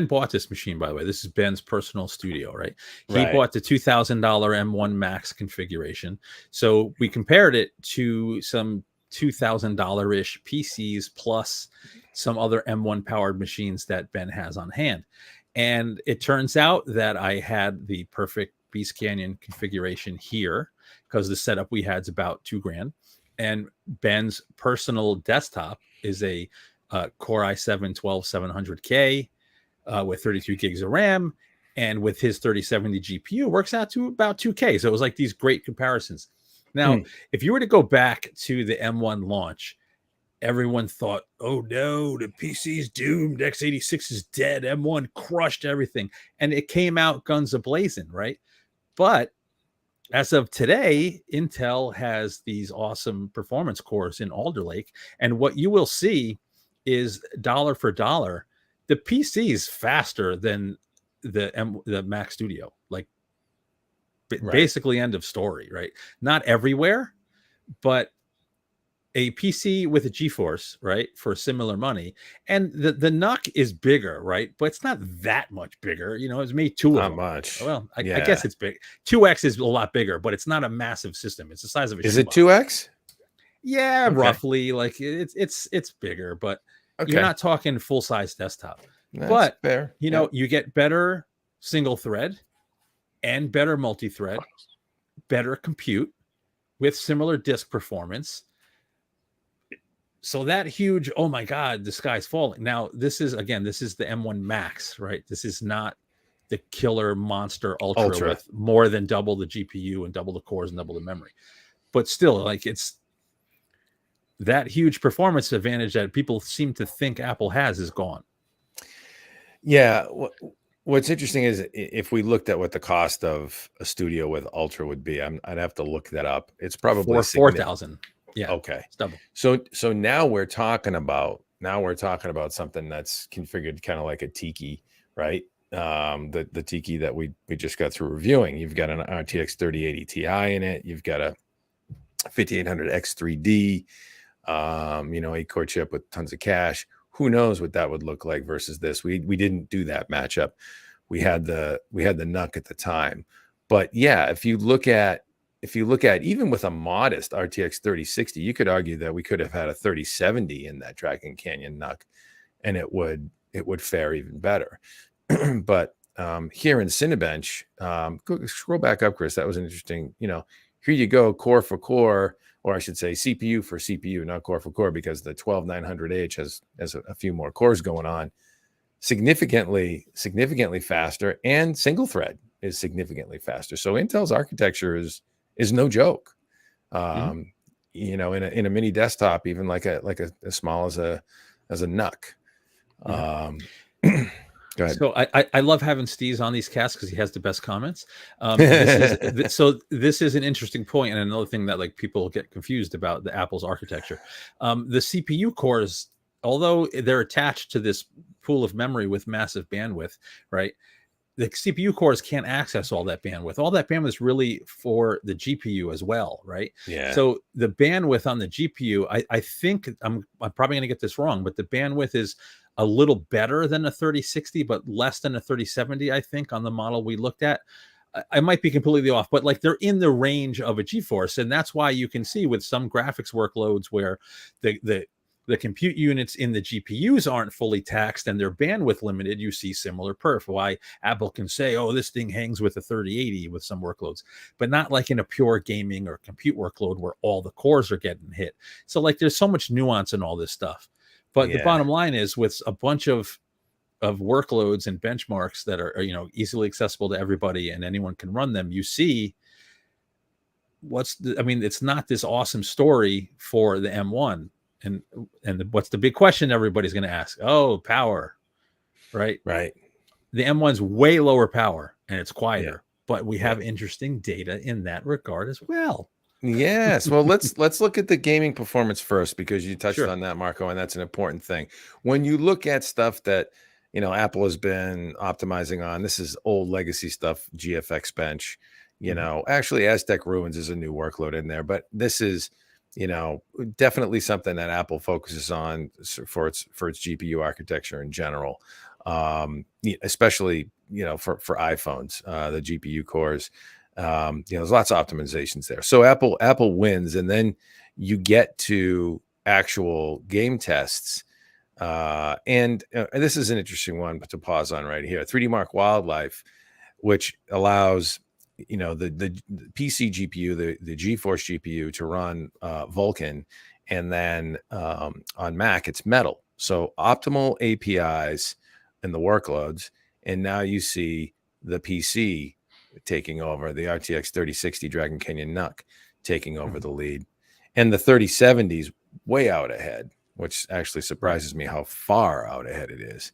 bought this machine, by the way. This is Ben's personal studio, right? He bought the $2,000 M1 Max configuration. So we compared it to some $2,000-ish PCs plus some other M1 powered machines that Ben has on hand. And it turns out that I had the perfect Beast Canyon configuration here, because the setup we had is about $2,000. And Ben's personal desktop is a Core i7-12700K with 32 gigs of RAM, and with his 3070 GPU works out to about $2,000. So it was like these great comparisons. Now, if you were to go back to the M1 launch, everyone thought, oh no, the PC's doomed, x86 is dead, M1 crushed everything, and it came out guns a-blazing, right? But as of today, Intel has these awesome performance cores in Alder Lake, and what you will see is dollar for dollar, the PC is faster than the Mac Studio, like basically end of story, right? Not everywhere, but a PC with a GeForce, right, for similar money, and the NUC is bigger, right? But it's not that much bigger. It's made two of them. Not much. Well, I guess it's big. 2X is a lot bigger, but it's not a massive system. It's the size of a. Is it 2X? Yeah, okay. Roughly. Like it's bigger, but you're not talking full size desktop. That's fair. You get better single thread and better multi-thread, better compute with similar disk performance. So that huge, oh my God, the sky's falling. Now, this is the M1 Max, right? This is not the killer monster Ultra with more than double the GPU and double the cores and double the memory. But still, like, it's that huge performance advantage that people seem to think Apple has is gone. Yeah. What's interesting is if we looked at what the cost of a studio with Ultra would be, I'd have to look that up. It's probably $4,000. Yeah. Okay. It's double. So now we're talking about something that's configured kind of like a Tiki, right? The Tiki that we just got through reviewing. You've got an RTX 3080 Ti in it. You've got a 5800 X3D, 8-core chip with tons of cache. Who knows what that would look like versus this? We didn't do that matchup. We had the NUC at the time, but yeah, if you look at even with a modest RTX 3060, you could argue that we could have had a 3070 in that Dragon Canyon NUC, and it would fare even better. But here in Cinebench, scroll back up, Chris. That was an interesting. Here you go, core for core, or I should say CPU for CPU, not core for core, because the 12900H has a few more cores going on. significantly faster, and single thread is significantly faster. So Intel's architecture is no joke. You know, in a mini desktop, even like as small as a NUC. Go ahead. So I love having Steve's on these casts because he has the best comments. This is an interesting point, and another thing that like people get confused about the Apple's architecture. The CPU cores, although they're attached to this pool of memory with massive bandwidth, right? The CPU cores can't access all that bandwidth. All that bandwidth is really for the GPU as well, right? Yeah. So the bandwidth on the GPU, I think I'm probably going to get this wrong, but the bandwidth is a little better than a 3060, but less than a 3070, I think, on the model we looked at. I might be completely off, but like they're in the range of a GeForce, and that's why you can see with some graphics workloads where the compute units in the GPUs aren't fully taxed and they're bandwidth limited, you see similar perf. Why Apple can say, oh, this thing hangs with a 3080 with some workloads, but not like in a pure gaming or compute workload where all the cores are getting hit. So like there's so much nuance in all this stuff. But the bottom line is, with a bunch of workloads and benchmarks that are, you know, easily accessible to everybody and anyone can run them, you see it's not this awesome story for the M1. And what's the big question everybody's going to ask? Oh, power, right? Right. The M1's way lower power and it's quieter, but we have interesting data in that regard as well. Yes. Well, let's look at the gaming performance first, because you touched on that, Marco, and that's an important thing. When you look at stuff that, you know, Apple has been optimizing on, this is old legacy stuff, GFX Bench, you know, actually Aztec Ruins is a new workload in there, but this is, you know, definitely something that Apple focuses on for its GPU architecture in general, especially, you know, for iPhones, the GPU cores. You know, there's lots of optimizations there. So Apple wins, and then you get to actual game tests. And this is an interesting one to pause on right here. 3D Mark Wildlife, which allows, you know, the PC GPU, the GeForce GPU to run Vulkan, and then on Mac it's Metal. So optimal APIs in the workloads, and now you see the PC taking over, the RTX 3060 Dragon Canyon NUC taking over the lead, and the 3070s way out ahead, which actually surprises me how far out ahead it is.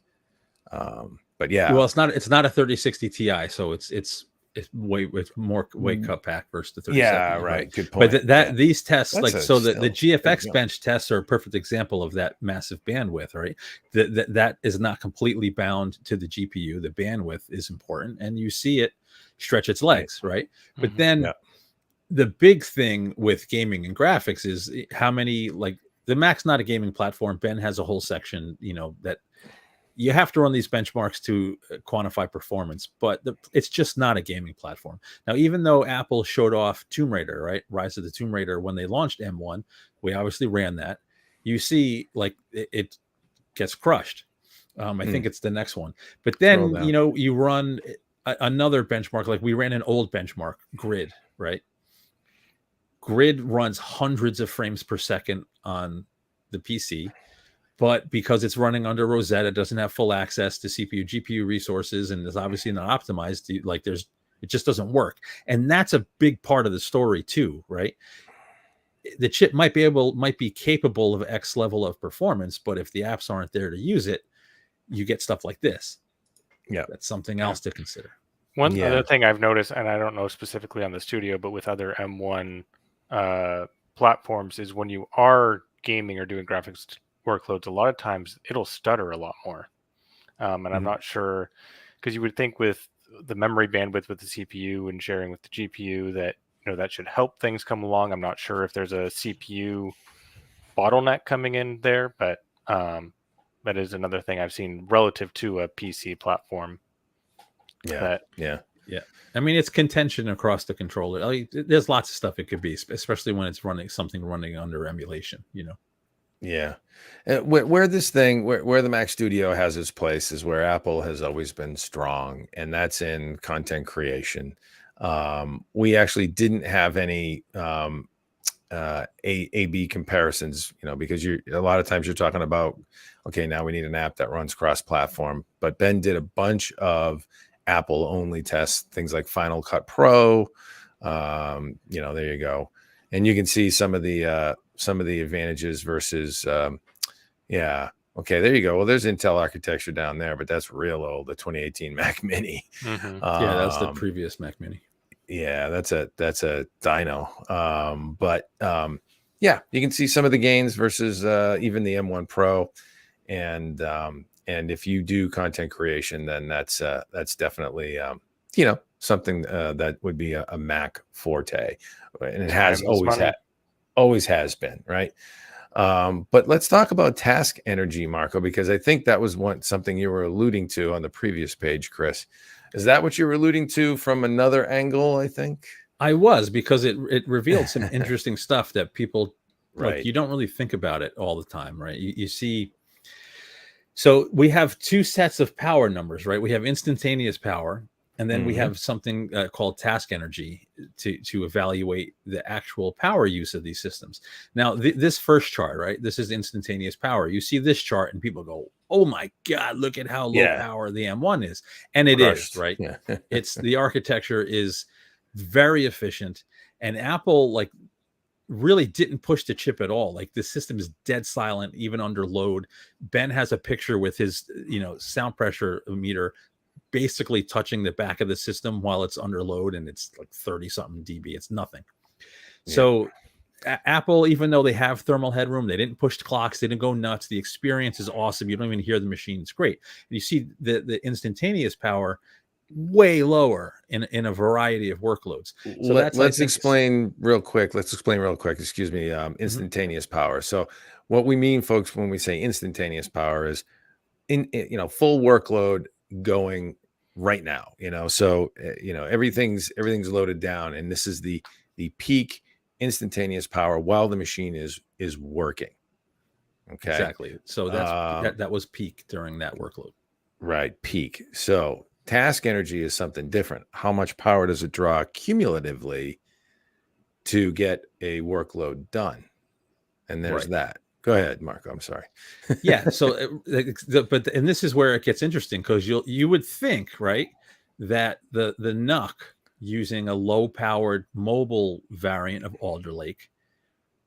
But yeah, well, it's not a 3060 Ti, so it's more weight cut back versus the 3070. Yeah, right. Good point. But these tests, That's like, so the GFX bench tests are a perfect example of that massive bandwidth, right? That is not completely bound to the GPU. The bandwidth is important, and you see it stretch its legs, right? But then the big thing with gaming and graphics is how many, like, the Mac's not a gaming platform. Ben has a whole section, you know, that you have to run these benchmarks to quantify performance, but it's just not a gaming platform. Now, even though Apple showed off Tomb Raider, right? Rise of the Tomb Raider, when they launched M1, we obviously ran that. You see, like, it gets crushed. I think it's the next one. But then, you know, you run another benchmark, like we ran an old benchmark, Grid, right? Grid runs hundreds of frames per second on the PC, but because it's running under Rosetta, it doesn't have full access to CPU, GPU resources, and is obviously not optimized. Like, it just doesn't work. And that's a big part of the story too, right? The chip might be capable of X level of performance, but if the apps aren't there to use it, you get stuff like this. Yeah, that's something else to consider. One other thing I've noticed, and I don't know specifically on the Studio, but with other M1 platforms, is when you are gaming or doing graphics workloads, a lot of times it'll stutter a lot more. And I'm not sure, because you would think with the memory bandwidth with the CPU and sharing with the GPU that, you know, that should help things come along. I'm not sure if there's a CPU bottleneck coming in there, but that is another thing I've seen relative to a PC platform. Yeah. I mean, it's contention across the controller. I mean, there's lots of stuff it could be, especially when it's running under emulation, you know? Yeah. Where the Mac Studio has its place is where Apple has always been strong, and that's in content creation. We actually didn't have any A/B comparisons, because a lot of times you're talking about, okay, now we need an app that runs cross-platform. But Ben did a bunch of Apple-only tests, things like Final Cut Pro. There you go, and you can see some of the advantages versus, okay, there you go. Well, there's Intel architecture down there, but that's real old, the 2018 Mac Mini. Mm-hmm. Yeah, that's the previous Mac Mini. Yeah, that's a dyno. Yeah, you can see some of the gains versus even the M1 Pro, and if you do content creation, then that's definitely something that would be a Mac forte, and it has always has been, right? But let's talk about task energy, Marco, because I think that was something you were alluding to on the previous page, Chris. Is that what you were alluding to from another angle, I think? I was, because it revealed some interesting stuff that people, right, you don't really think about it all the time, right? You see, so we have two sets of power numbers, right? We have instantaneous power, and then we have something called task energy to evaluate the actual power use of these systems. Now, this first chart, right? This is instantaneous power. You see this chart and people go, oh my God, look at how low power the M1 is. And it is, right? Yeah. It's the architecture is very efficient. And Apple really didn't push the chip at all. Like, the system is dead silent, even under load. Ben has a picture with his, sound pressure meter basically touching the back of the system while it's under load, and it's like 30 something dB. It's nothing. Yeah. So Apple, even though they have thermal headroom, they didn't push the clocks, they didn't go nuts. The experience is awesome. You don't even hear the machine. It's great. And you see the instantaneous power way lower in a variety of workloads. So let's explain real quick. Excuse me. Instantaneous power. So what we mean, folks, when we say instantaneous power is in full workload going right now, so everything's loaded down, and this is the peak instantaneous power while the machine is working. Okay, exactly. So that was peak during that workload, right? Peak. So task energy is something different. How much power does it draw cumulatively to get a workload done? And there's that. Go ahead, Marco. I'm sorry. Yeah. So, and this is where it gets interesting, because you would think, right, that the NUC, using a low-powered mobile variant of Alder Lake,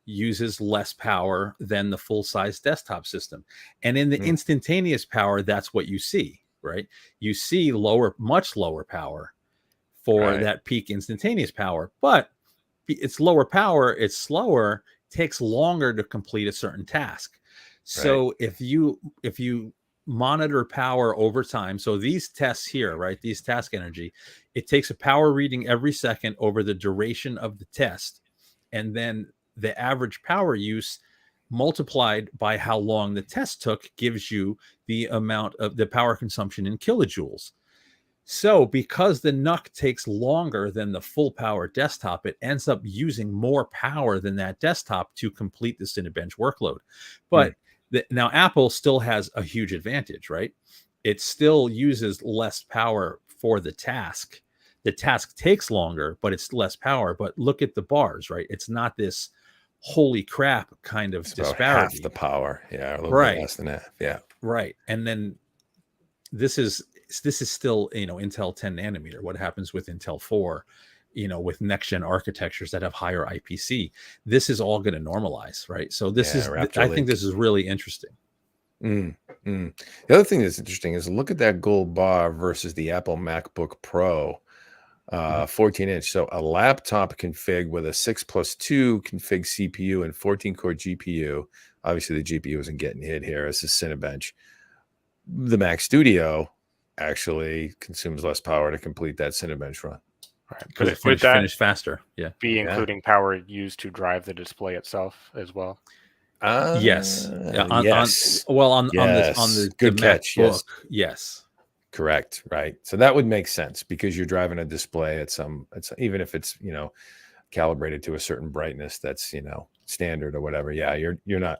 uses less power than the full-size desktop system. And in the instantaneous power, that's what you see, right? You see much lower power for that peak instantaneous power, but it's lower power, it's slower, takes longer to complete a certain task. So if you monitor power over time, so these tests here, right, these task energy, it takes a power reading every second over the duration of the test, and then the average power use multiplied by how long the test took gives you the amount of the power consumption in kilojoules. So because the NUC takes longer than the full power desktop, it ends up using more power than that desktop to complete the Cinebench workload. But now Apple still has a huge advantage, right? It still uses less power for the task. The task takes longer, but it's less power. But look at the bars, right? It's not this holy crap kind of disparity. Half the power. Yeah. A little bit less than half. Yeah. Right. And then this is still, Intel 10 nanometer. What happens with Intel 4, with next gen architectures that have higher IPC? This is all going to normalize, right? So I think this is really interesting. The other thing that's interesting is look at that gold bar versus the Apple MacBook Pro 14-inch. So a laptop config with a 6+2 config CPU and 14-core GPU. Obviously, the GPU isn't getting hit here. It's a Cinebench. The Mac Studio actually consumes less power to complete that Cinebench run. Right. Because it finish faster. Yeah. Including power used to drive the display itself as well. Yes. Yes. On the good catch. MacBook, yes. Correct. Right. So that would make sense, because you're driving a display at even if it's, calibrated to a certain brightness that's, standard or whatever. Yeah. You're not,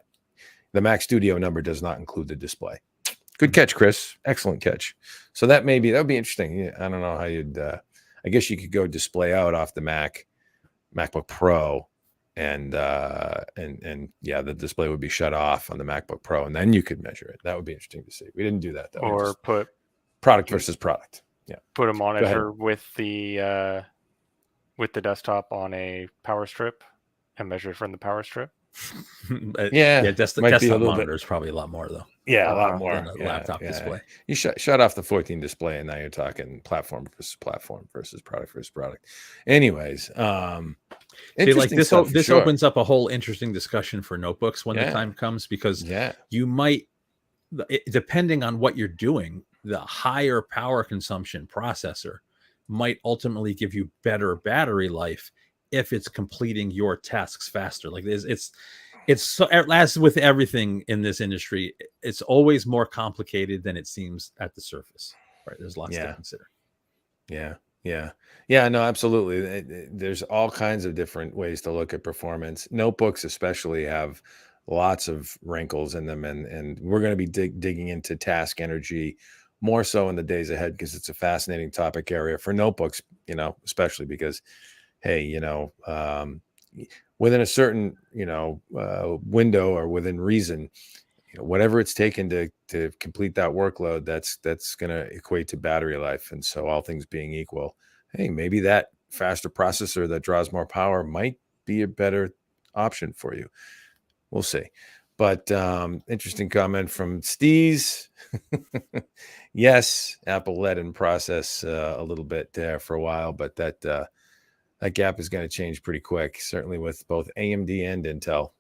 the Mac Studio number does not include the display. Good catch, Chris. Excellent catch. So that would be interesting. I don't know how you'd, I guess you could go display out off the MacBook Pro and yeah, the display would be shut off on the MacBook Pro, and then you could measure it. That would be interesting to see. We didn't do that though. Or put product versus product. Yeah, put a monitor with the desktop on a power strip and measure it from the power strip. Desktop monitor is probably a lot more though. Yeah, a lot more than a laptop display. You shut off the 14 display, and now you're talking platform versus product versus product. Anyways, see, like this opens up a whole interesting discussion for notebooks when the time comes, because you might, depending on what you're doing, the higher power consumption processor might ultimately give you better battery life if it's completing your tasks faster. Like it's so, as with everything in this industry, it's always more complicated than it seems at the surface, right? There's lots to consider. Yeah, no, absolutely. There's all kinds of different ways to look at performance. Notebooks especially have lots of wrinkles in them, and we're going to be digging into task energy more so in the days ahead, because it's a fascinating topic area for notebooks, especially because, hey, within a certain, window or within reason, whatever it's taken to complete that workload, that's going to equate to battery life. And so all things being equal, hey, maybe that faster processor that draws more power might be a better option for you. We'll see. But interesting comment from Tease. Yes, Apple led in process a little bit there for a while, but that gap is going to change pretty quick, certainly with both AMD and Intel.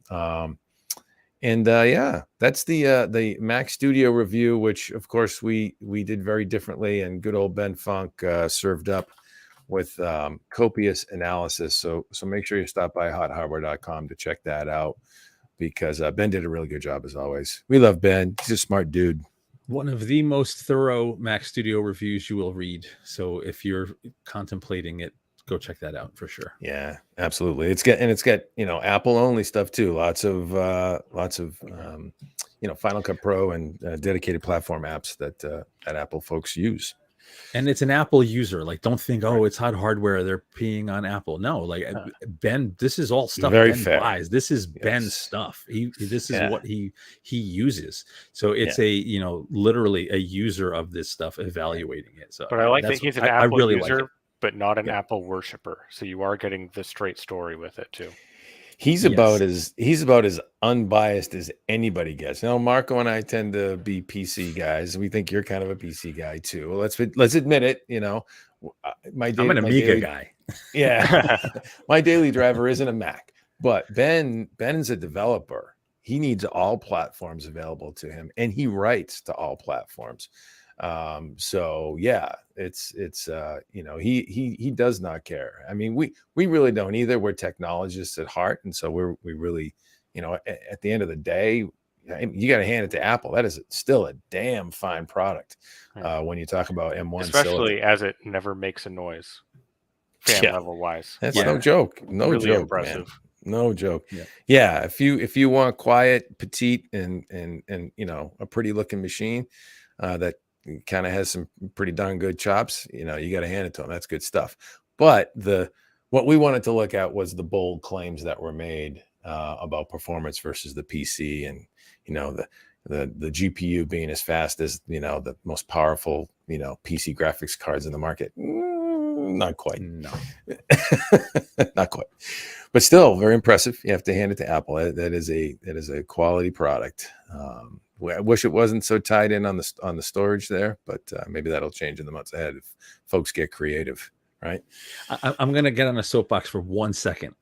That's the Mac Studio review, which of course we did very differently, and good old Ben Funk served up with copious analysis. So make sure you stop by hothardware.com to check that out, because Ben did a really good job as always. We love Ben. He's a smart dude. One of the most thorough Mac Studio reviews you will read. So if you're contemplating it, go check that out for sure. Yeah, absolutely. It's got Apple only stuff too. Lots of Final Cut Pro and dedicated platform apps that Apple folks use. And it's an Apple user. Like, don't think, it's hot hardware, they're peeing on Apple. No, like Ben, this is all stuff Ben buys. This is Ben's stuff. This is what he uses. So it's literally a user of this stuff evaluating it. So, but I like that he's an Apple user, but not an Apple worshiper. So you are getting the straight story with it too. He's about as unbiased as anybody gets. Marco and I tend to be PC guys. We think you're kind of a PC guy too. Well, let's admit it. I'm an Amiga guy. Yeah, my daily driver isn't a Mac, but Ben's a developer. He needs all platforms available to him, and he writes to all platforms. So yeah, it's he does not care. I mean, we really don't either. We're technologists at heart, and so we really, at the end of the day, you got to hand it to Apple. That is still a damn fine product when you talk about M1, especially as it never makes a noise, fan level wise. That's no joke. No really joke, impressive. Man. No joke. Yeah. If you want quiet, petite, and a pretty looking machine that kind of has some pretty darn good chops, you got to hand it to them. That's good stuff. But what we wanted to look at was the bold claims that were made about performance versus the PC, and the GPU being as fast as the most powerful PC graphics cards in the market. Not quite. No. Not quite. But still very impressive. You have to hand it to Apple. That is a quality product. I wish it wasn't so tied in on the storage there, but maybe that'll change in the months ahead if folks get creative, right? I'm going to get on a soapbox for 1 second.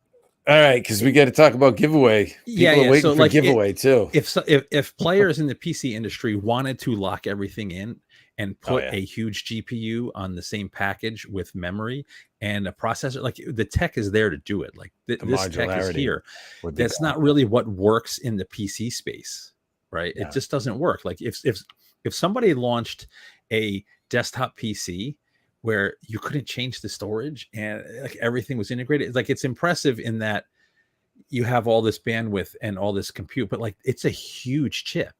All right, because we got to talk about giveaway. People are waiting for giveaway too. If players in the PC industry wanted to lock everything in and put a huge GPU on the same package with memory and a processor, like the tech is there to do it. Like this tech is here. That's not really what works in the PC space, right? Yeah. It just doesn't work. Like if somebody launched a desktop PC where you couldn't change the storage and like everything was integrated, like it's impressive in that you have all this bandwidth and all this compute, but like it's a huge chip.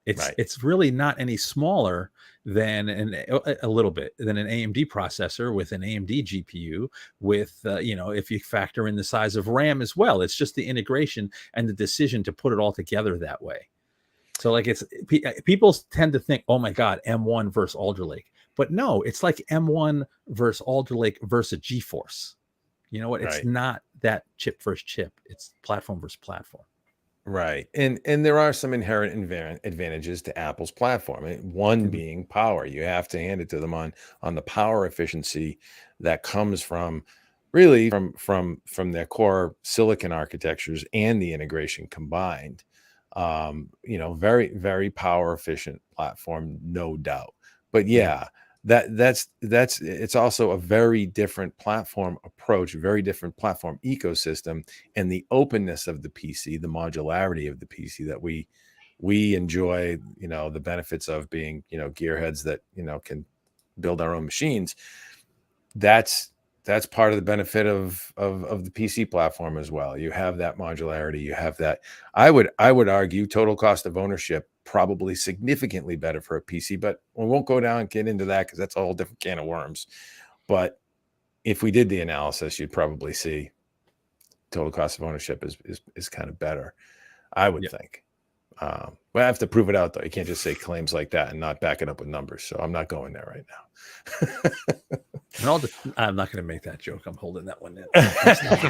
It's really not any smaller than a little bit than an AMD processor with an AMD GPU with if you factor in the size of RAM as well. It's just the integration and the decision to put it all together that way. So like people tend to think, oh my God, M1 versus Alder Lake, but no, it's like M1 versus Alder Lake versus GeForce. You know what? It's not that chip versus chip. It's platform versus platform. Right. And there are some inherent advantages to Apple's platform. One being power. You have to hand it to them on the power efficiency that comes from really from their core silicon architectures and the integration combined. Very, very power efficient platform, no doubt. But that's it's also a very different platform approach, very different platform ecosystem, and the openness of the PC, the modularity of the PC that we enjoy, the benefits of being, gearheads that, can build our own machines. That's part of the benefit of the PC platform as well. You have that modularity, you have that. I would argue total cost of ownership probably significantly better for a PC, but we won't go down and get into that because that's a whole different can of worms. But if we did the analysis, you'd probably see total cost of ownership is kind of better, I would think. Well, I have to prove it out, though. You can't just say claims like that and not back it up with numbers. So I'm not going there right now. I'm not going to make that joke. I'm holding that one in.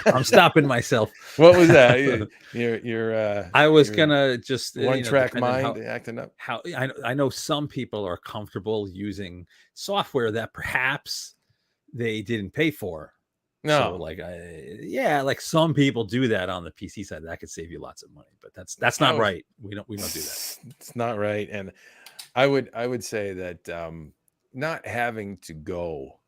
I'm stopping myself. What was that? You're I was gonna just one track mind acting up. How I know some people are comfortable using software that perhaps they didn't pay for. No, so like some people do that on the PC side. That could save you lots of money, but that's not right. We don't do that. It's not right, and I would say that not having to go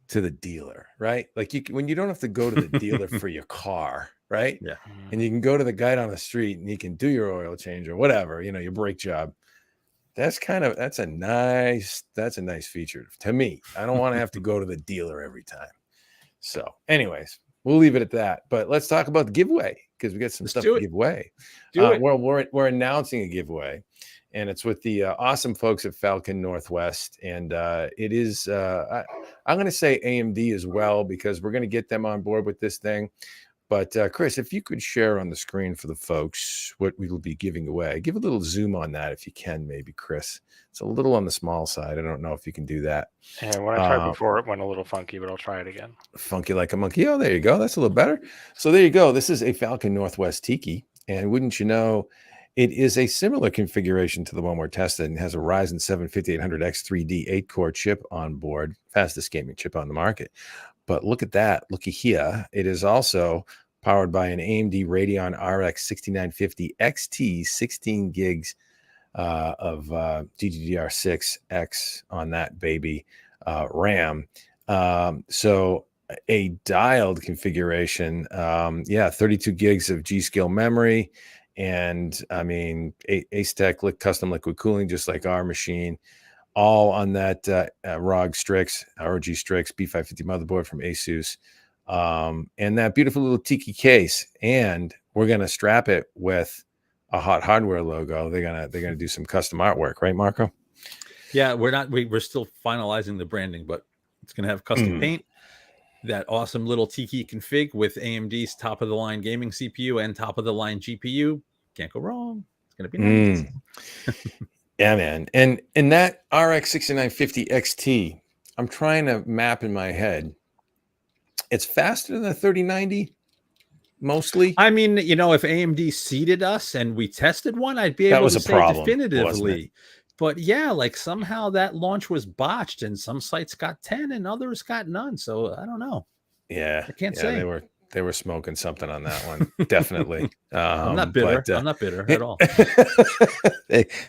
to the dealer, right? Like when you don't have to go to the dealer for your car, right? Yeah. And you can go to the guy down the street and you can do your oil change or whatever, your brake job. That's a nice feature to me. I don't want to have to go to the dealer every time. So anyways, we'll leave it at that. But let's talk about the giveaway because we got some stuff to give away. We're announcing a giveaway. And it's with the awesome folks at Falcon Northwest. And it is, I'm going to say AMD as well, because we're going to get them on board with this thing. But Chris, if you could share on the screen for the folks what we will be giving away. Give a little zoom on that if you can, maybe, Chris. It's a little on the small side. I don't know if you can do that. And when I tried before, it went a little funky, but I'll try it again. Funky like a monkey. Oh, there you go. That's a little better. So there you go. This is a Falcon Northwest Tiki. And wouldn't you know, it is a similar configuration to the one we're testing and has a Ryzen 7 5800X 3D 8-core chip on board, fastest gaming chip on the market. But look at that. Looky here. It is also powered by an AMD Radeon RX 6950 XT, 16 gigs of GDDR6X on that baby RAM. So a dialed configuration. 32 gigs of G-Skill memory. And I mean, Ace-Tech custom liquid cooling, just like our machine, all on that ROG Strix B550 motherboard from ASUS, and that beautiful little Tiki case. And we're gonna strap it with a Hot Hardware logo. They're gonna do some custom artwork, right, Marco? Yeah, we're still finalizing the branding, but it's gonna have custom paint. That awesome little Tiki config with AMD's top of the line gaming CPU and top of the line GPU. Can't go wrong. It's gonna be nice. Yeah, man. And that RX 6950 XT, I'm trying to map in my head. It's faster than the 3090, mostly. I mean, if AMD seeded us and we tested one, I'd be able to say definitively. But yeah, like somehow that launch was botched and some sites got 10 and others got none. So I don't know. Yeah. I can't say. They were smoking something on that one. Definitely. I'm not bitter. I'm not bitter at all.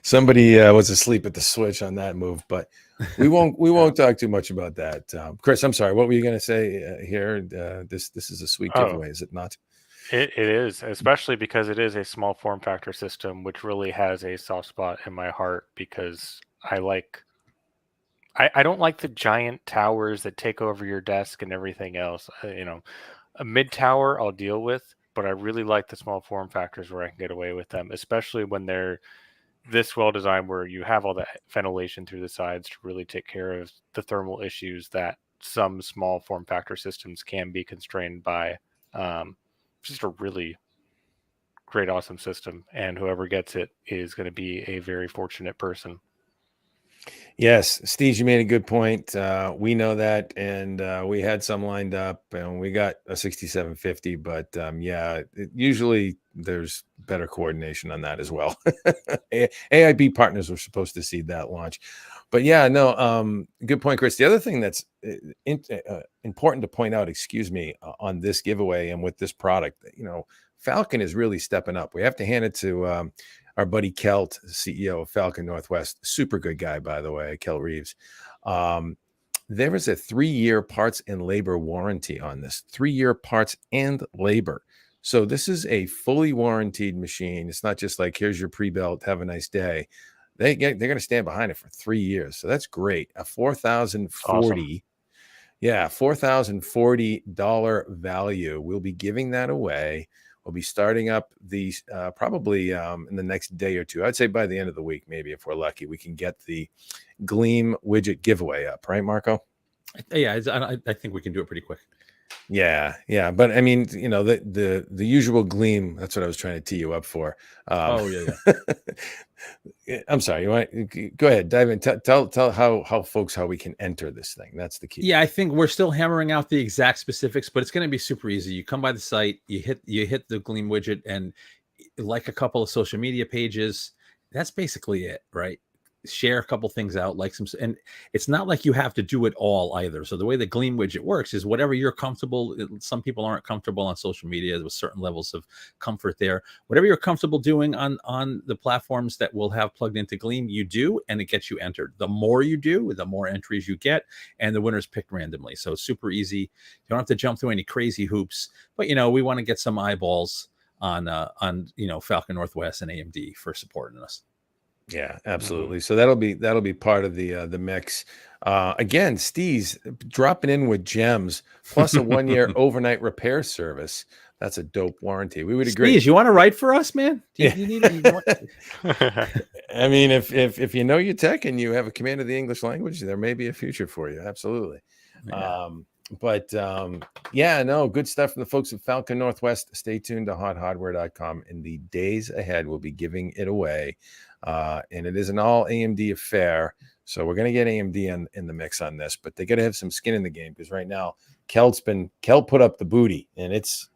Somebody was asleep at the switch on that move, but we won't talk too much about that. Chris, I'm sorry. What were you going to say here? This is a sweet giveaway, is it not? It is, especially because it is a small form factor system, which really has a soft spot in my heart because I don't like the giant towers that take over your desk and everything else. A mid tower I'll deal with, but I really like the small form factors where I can get away with them, especially when they're this well designed where you have all that ventilation through the sides to really take care of the thermal issues that some small form factor systems can be constrained by. Just a really great, awesome system, and whoever gets it is going to be a very fortunate person. Yes, Steve, you made a good point. We know that, and we had some lined up, and we got a 6750. But usually there's better coordination on that as well. AIB partners were supposed to see that launch, but yeah, no, good point, Chris. The other thing that's important to point out, on this giveaway and with this product, Falcon is really stepping up. We have to hand it to our buddy Kelt, CEO of Falcon Northwest, super good guy, by the way, Kelt Reeves. There is a 3-year parts and labor warranty on this, 3-year parts and labor. So this is a fully warranted machine. It's not just like, here's your pre-built, have a nice day. They're going to stand behind it for 3 years. So that's great. A $4,040, Awesome. yeah, $4,040 value. We'll be giving that away. We'll be starting up these probably in the next day or two. I'd say by the end of the week, maybe if we're lucky, we can get the Gleam widget giveaway up, right, Marco? Yeah, I think we can do it pretty quick. Yeah. But I mean, the usual Gleam. That's what I was trying to tee you up for. Yeah. I'm sorry. You want go ahead, dive in. Tell folks how we can enter this thing. That's the key. Yeah, I think we're still hammering out the exact specifics, but it's going to be super easy. You come by the site, you hit the Gleam widget, and like a couple of social media pages. That's basically it, right? Share a couple things out, like some, and it's not like you have to do it all either. So the way the Gleam widget works is whatever you're comfortable. Some people aren't comfortable on social media with certain levels of comfort there. Whatever you're comfortable doing on the platforms that will have plugged into Gleam, you do, and it gets you entered. The more you do, the more entries you get, and the winner's picked randomly. So it's super easy. You don't have to jump through any crazy hoops, but we want to get some eyeballs on Falcon Northwest and AMD for supporting us. Yeah, absolutely. So that'll be part of the mix. Again, Steve's dropping in with gems plus a 1-year overnight repair service. That's a dope warranty. We would agree. Steve, you want to write for us, man? You need I mean, if you know your tech and you have a command of the English language, there may be a future for you. Absolutely. Yeah. Good stuff from the folks at Falcon Northwest. Stay tuned to hothardware.com. In the days ahead, we'll be giving it away. And it is an all AMD affair. So we're going to get AMD in the mix on this, but they got to have some skin in the game, because right now Kel put up the booty, and it's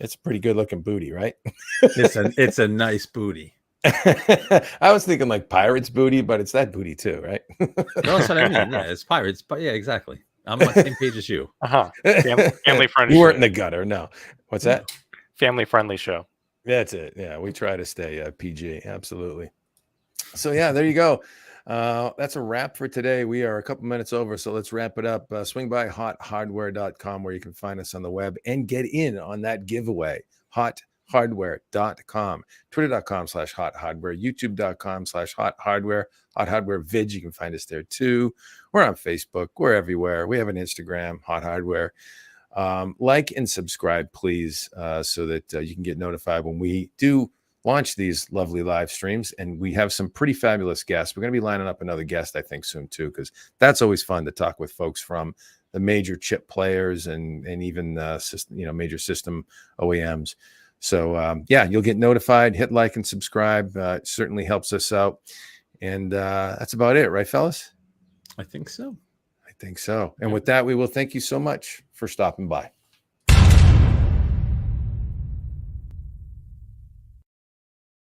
a pretty good looking booty, right? It's a nice booty. I was thinking like Pirates booty, but it's that booty too, right? No, that's what I mean. Yeah, it's Pirates, but yeah, exactly. I'm on the same page as you. Family friendly. You weren't in the gutter, no. What's that? Family friendly show. That's it. Yeah, we try to stay PG. Absolutely. So yeah, there you go. That's a wrap for today. We are a couple minutes over, so let's wrap it up. Swing by hothardware.com, where you can find us on the web and get in on that giveaway. Hothardware.com, twitter.com/hothardware, youtube.com/hothardware, Hot Hardware Vid. You can find us there too. We're on Facebook. We're everywhere. We have an Instagram, Hot Hardware. Like and subscribe, please, so that you can get notified when we do launch these lovely live streams. And we have some pretty fabulous guests. We're going to be lining up another guest, I think, soon too, because that's always fun to talk with folks from the major chip players and even major system OEMs. So you'll get notified. Hit like and subscribe. It certainly helps us out. And that's about it, right, fellas? I think so. And with that, we will thank you so much for stopping by.